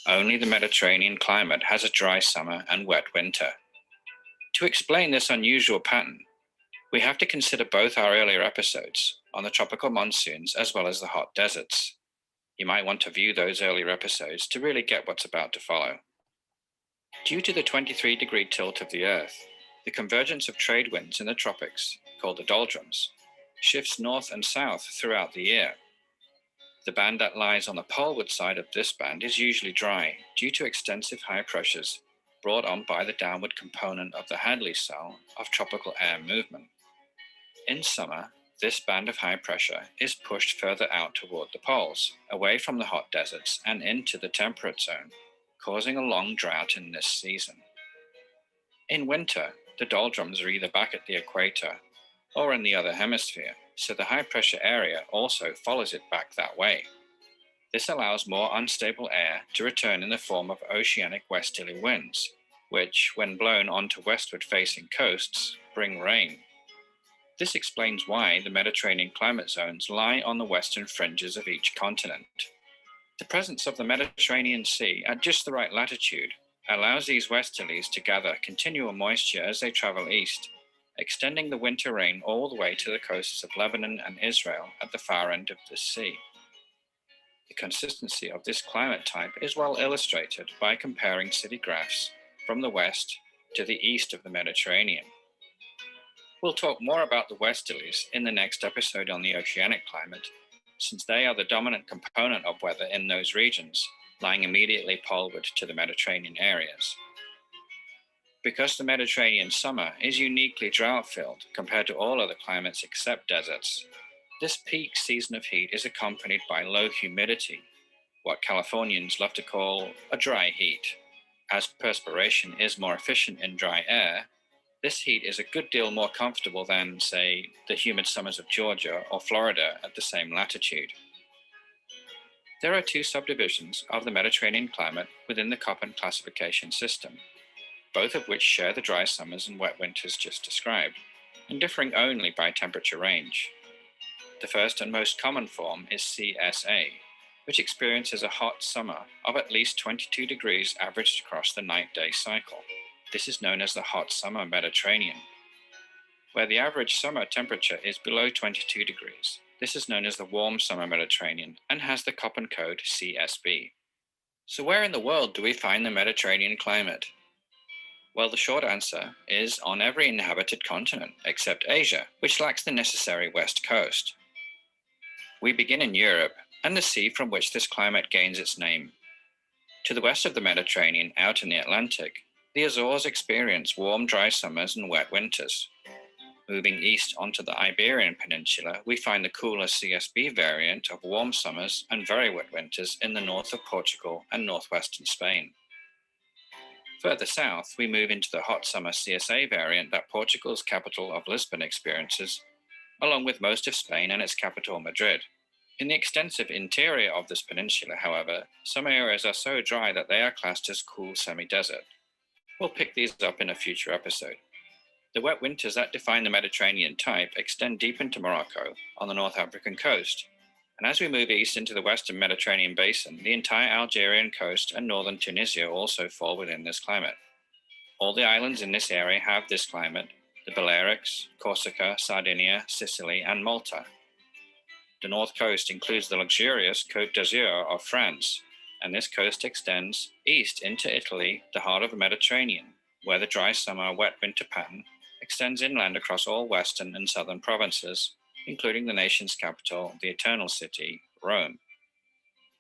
Only the Mediterranean climate has a dry summer and wet winter. To explain this unusual pattern, we have to consider both our earlier episodes on the tropical monsoons as well as the hot deserts. You might want to view those earlier episodes to really get what's about to follow. Due to the 23-degree tilt of the Earth, the convergence of trade winds in the tropics, called the doldrums, shifts north and south throughout the year. The band that lies on the poleward side of this band is usually dry due to extensive high pressures brought on by the downward component of the Hadley cell of tropical air movement. In summer, this band of high pressure is pushed further out toward the poles, away from the hot deserts and into the temperate zone, causing a long drought in this season. In winter, the doldrums are either back at the equator or in the other hemisphere, so the high pressure area also follows it back that way. This allows more unstable air to return in the form of oceanic westerly winds, which, when blown onto westward facing coasts, bring rain. This explains why the Mediterranean climate zones lie on the western fringes of each continent. The presence of the Mediterranean Sea at just the right latitude allows these westerlies to gather continual moisture as they travel east, extending the winter rain all the way to the coasts of Lebanon and Israel at the far end of the sea. The consistency of this climate type is well illustrated by comparing city graphs from the west to the east of the Mediterranean. We'll talk more about the westerlies in the next episode on the oceanic climate, since they are the dominant component of weather in those regions, lying immediately poleward to the Mediterranean areas. Because the Mediterranean summer is uniquely drought-filled compared to all other climates except deserts, this peak season of heat is accompanied by low humidity, what Californians love to call a dry heat. As perspiration is more efficient in dry air, this heat is a good deal more comfortable than, say, the humid summers of Georgia or Florida at the same latitude. There are 2 subdivisions of the Mediterranean climate within the Köppen classification system, both of which share the dry summers and wet winters just described, and differing only by temperature range. The first and most common form is CSA, which experiences a hot summer of at least 22 degrees averaged across the night-day cycle. This is known as the hot summer Mediterranean. Where the average summer temperature is below 22 degrees, this is known as the warm summer Mediterranean and has the Köppen code CSB. So where in the world do we find the Mediterranean climate? Well, the short answer is on every inhabited continent except Asia, which lacks the necessary west coast. We begin in Europe and the sea from which this climate gains its name. To the west of the Mediterranean, out in the Atlantic, the Azores experience warm, dry summers and wet winters. Moving east onto the Iberian Peninsula, we find the cooler CSB variant of warm summers and very wet winters in the north of Portugal and northwestern Spain. Further south, we move into the hot summer CSA variant that Portugal's capital of Lisbon experiences, along with most of Spain and its capital Madrid. In the extensive interior of this peninsula, however, some areas are so dry that they are classed as cool semi-desert. We'll pick these up in a future episode. The wet winters that define the Mediterranean type extend deep into Morocco on the North African coast. And as we move east into the western Mediterranean basin, the entire Algerian coast and northern Tunisia also fall within this climate. All the islands in this area have this climate: the Balearics, Corsica, Sardinia, Sicily, and Malta. The north coast includes the luxurious Côte d'Azur of France, and this coast extends east into Italy, the heart of the Mediterranean, where the dry summer, wet winter pattern extends inland across all western and southern provinces, including the nation's capital, the Eternal City, Rome.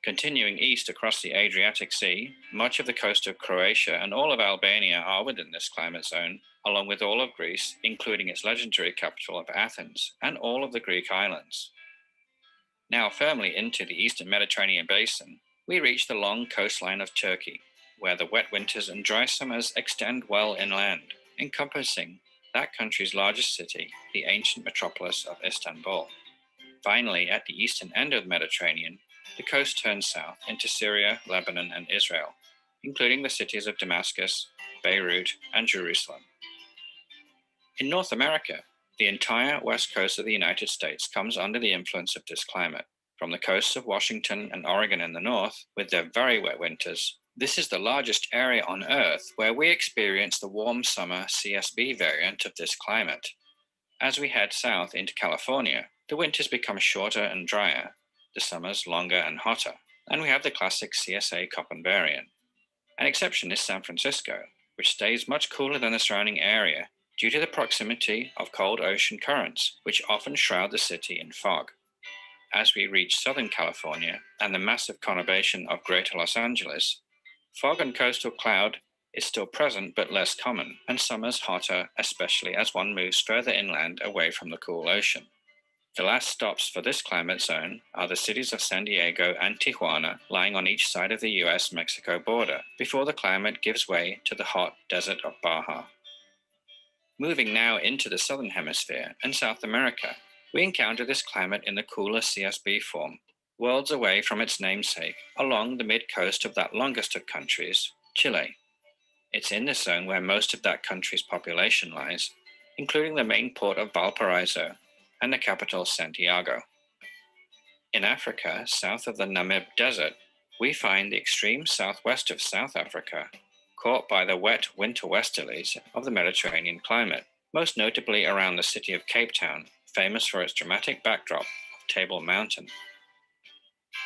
Continuing east across the Adriatic Sea, much of the coast of Croatia and all of Albania are within this climate zone, along with all of Greece, including its legendary capital of Athens, and all of the Greek islands. Now firmly into the eastern Mediterranean basin, we reach the long coastline of Turkey, where the wet winters and dry summers extend well inland, encompassing that country's largest city, the ancient metropolis of Istanbul. Finally, at the eastern end of the Mediterranean, the coast turns south into Syria, Lebanon, and Israel, including the cities of Damascus, Beirut, and Jerusalem. In North America, the entire west coast of the United States comes under the influence of this climate. From the coasts of Washington and Oregon in the north, with their very wet winters, this is the largest area on Earth where we experience the warm summer CSB variant of this climate. As we head south into California, the winters become shorter and drier, the summers longer and hotter, and we have the classic CSA Köppen variant. An exception is San Francisco, which stays much cooler than the surrounding area due to the proximity of cold ocean currents, which often shroud the city in fog. As we reach Southern California and the massive conurbation of Greater Los Angeles, fog and coastal cloud is still present but less common, and summers hotter, especially as one moves further inland away from the cool ocean. The last stops for this climate zone are the cities of San Diego and Tijuana, lying on each side of the US-Mexico border, before the climate gives way to the hot desert of Baja. Moving now into the southern hemisphere and South America, we encounter this climate in the cooler CSB form, worlds away from its namesake, along the mid-coast of that longest of countries, Chile. It's in this zone where most of that country's population lies, including the main port of Valparaiso and the capital Santiago. In Africa, south of the Namib Desert, we find the extreme southwest of South Africa, caught by the wet winter westerlies of the Mediterranean climate, most notably around the city of Cape Town, famous for its dramatic backdrop of Table Mountain.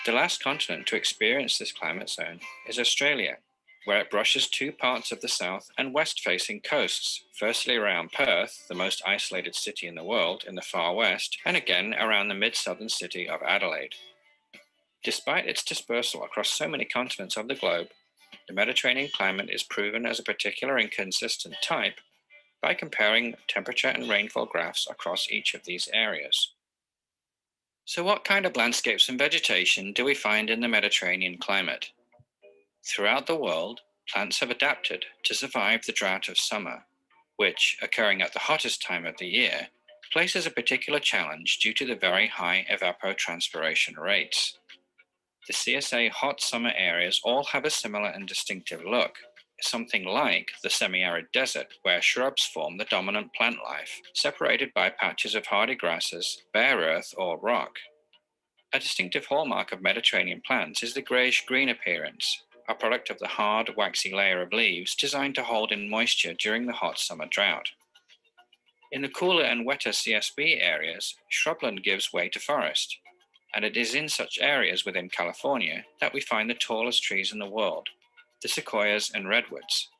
The last continent to experience this climate zone is Australia, where it brushes two parts of the south and west-facing coasts, firstly around Perth, the most isolated city in the world, in the far west, and again around the mid-southern city of Adelaide. Despite its dispersal across so many continents of the globe, the Mediterranean climate is proven as a particular inconsistent type by comparing temperature and rainfall graphs across each of these areas. So what kind of landscapes and vegetation do we find in the Mediterranean climate? Throughout the world, plants have adapted to survive the drought of summer, which, occurring at the hottest time of the year, places a particular challenge due to the very high evapotranspiration rates. The CSA hot summer areas all have a similar and distinctive look, something like the semi-arid desert, where shrubs form the dominant plant life, separated by patches of hardy grasses, bare earth, or rock. A distinctive hallmark of Mediterranean plants is the grayish-green appearance, a product of the hard, waxy layer of leaves designed to hold in moisture during the hot summer drought. In the cooler and wetter CSB areas, shrubland gives way to forest, and it is in such areas within California that we find the tallest trees in the world, the sequoias and redwoods.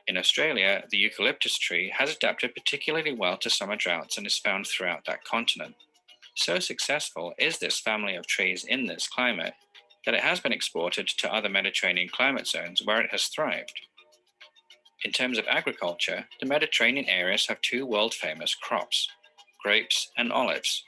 In Australia, the eucalyptus tree has adapted particularly well to summer droughts and is found throughout that continent. So successful is this family of trees in this climate that it has been exported to other Mediterranean climate zones where it has thrived. In terms of agriculture, the Mediterranean areas have two world-famous crops, grapes and olives.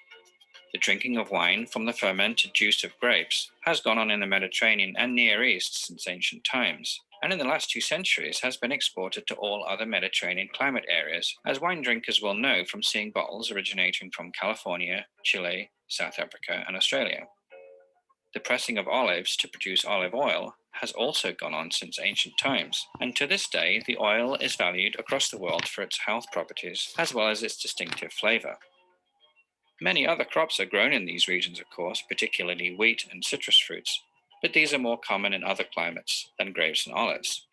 The drinking of wine from the fermented juice of grapes has gone on in the Mediterranean and Near East since ancient times, and in the last 2 centuries has been exported to all other Mediterranean climate areas, as wine drinkers will know from seeing bottles originating from California, Chile, South Africa, and Australia. The pressing of olives to produce olive oil has also gone on since ancient times, and to this day the oil is valued across the world for its health properties as well as its distinctive flavor. Many other crops are grown in these regions, of course, particularly wheat and citrus fruits, but these are more common in other climates than grapes and olives.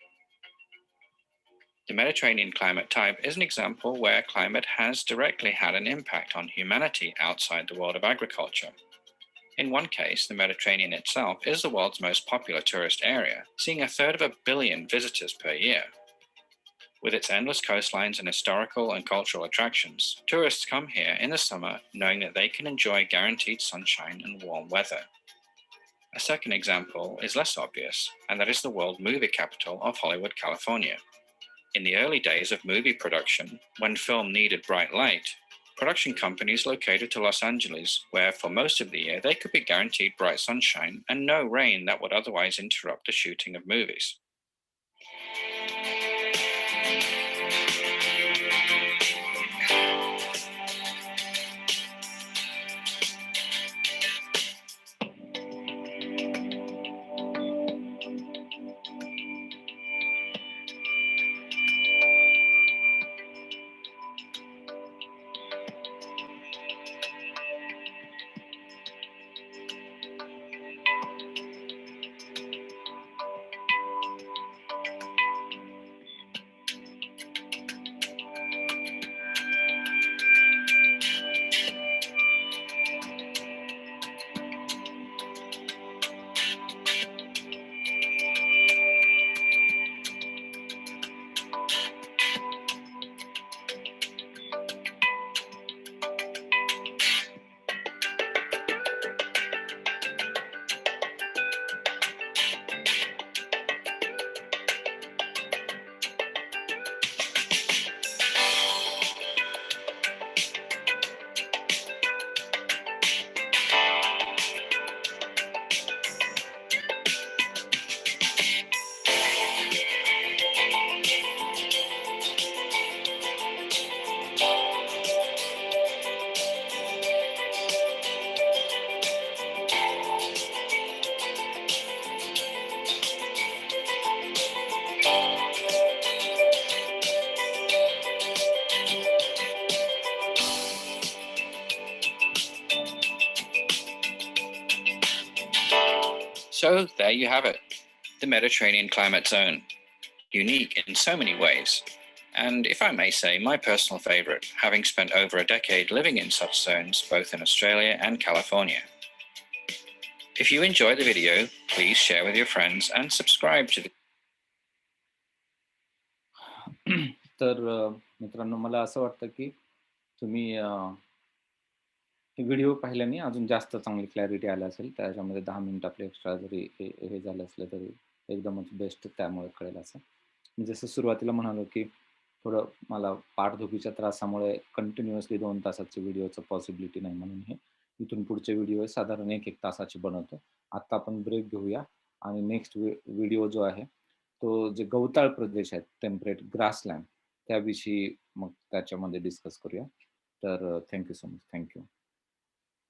The Mediterranean climate type is an example where climate has directly had an impact on humanity outside the world of agriculture. In one case, the Mediterranean itself is the world's most popular tourist area, seeing 1/3 billion visitors per year. With its endless coastlines and historical and cultural attractions, tourists come here in the summer knowing that they can enjoy guaranteed sunshine and warm weather. A second example is less obvious, and that is the world movie capital of Hollywood, California. In the early days of movie production, when film needed bright light, production companies located to Los Angeles, where for most of the year they could be guaranteed bright sunshine and no rain that would otherwise interrupt the shooting of movies. So there you have it, the Mediterranean climate zone, unique in so many ways, and if I may say, my personal favorite, having spent over a decade living in such zones both in Australia and California. If you enjoyed the video, please share with your friends and subscribe to the तर मित्रांनो, मला असं वाटतं की तुम्ही video पाहिल्याने अजून जास्त चांगली क्लॅरिटी आली असेल. त्याच्यामध्ये 10 मिनिट आपले एक्स्ट्रा जरी हे झालं असलं तरी एकदमच बेस्ट त्यामुळे कळेल असं. मी जसं सुरुवातीला म्हणालो की थोडं मला पाठदुखीच्या त्रासामुळे कंटिन्युअसली 2 तासाचे व्हिडिओचं पॉसिबिलिटी नाही, म्हणून हे इथून पुढचे व्हिडिओ साधारण 1-1 तासाचे बनवतो. आत्ता आपण ब्रेक घेऊया आणि नेक्स्ट व्हिडिओ जो आहे तो जे गवताळ प्रदेश आहेत, टेम्परेट ग्रासलँड त्याविषयी मग त्याच्यामध्ये डिस्कस करूया. तर थँक सो मच. थँक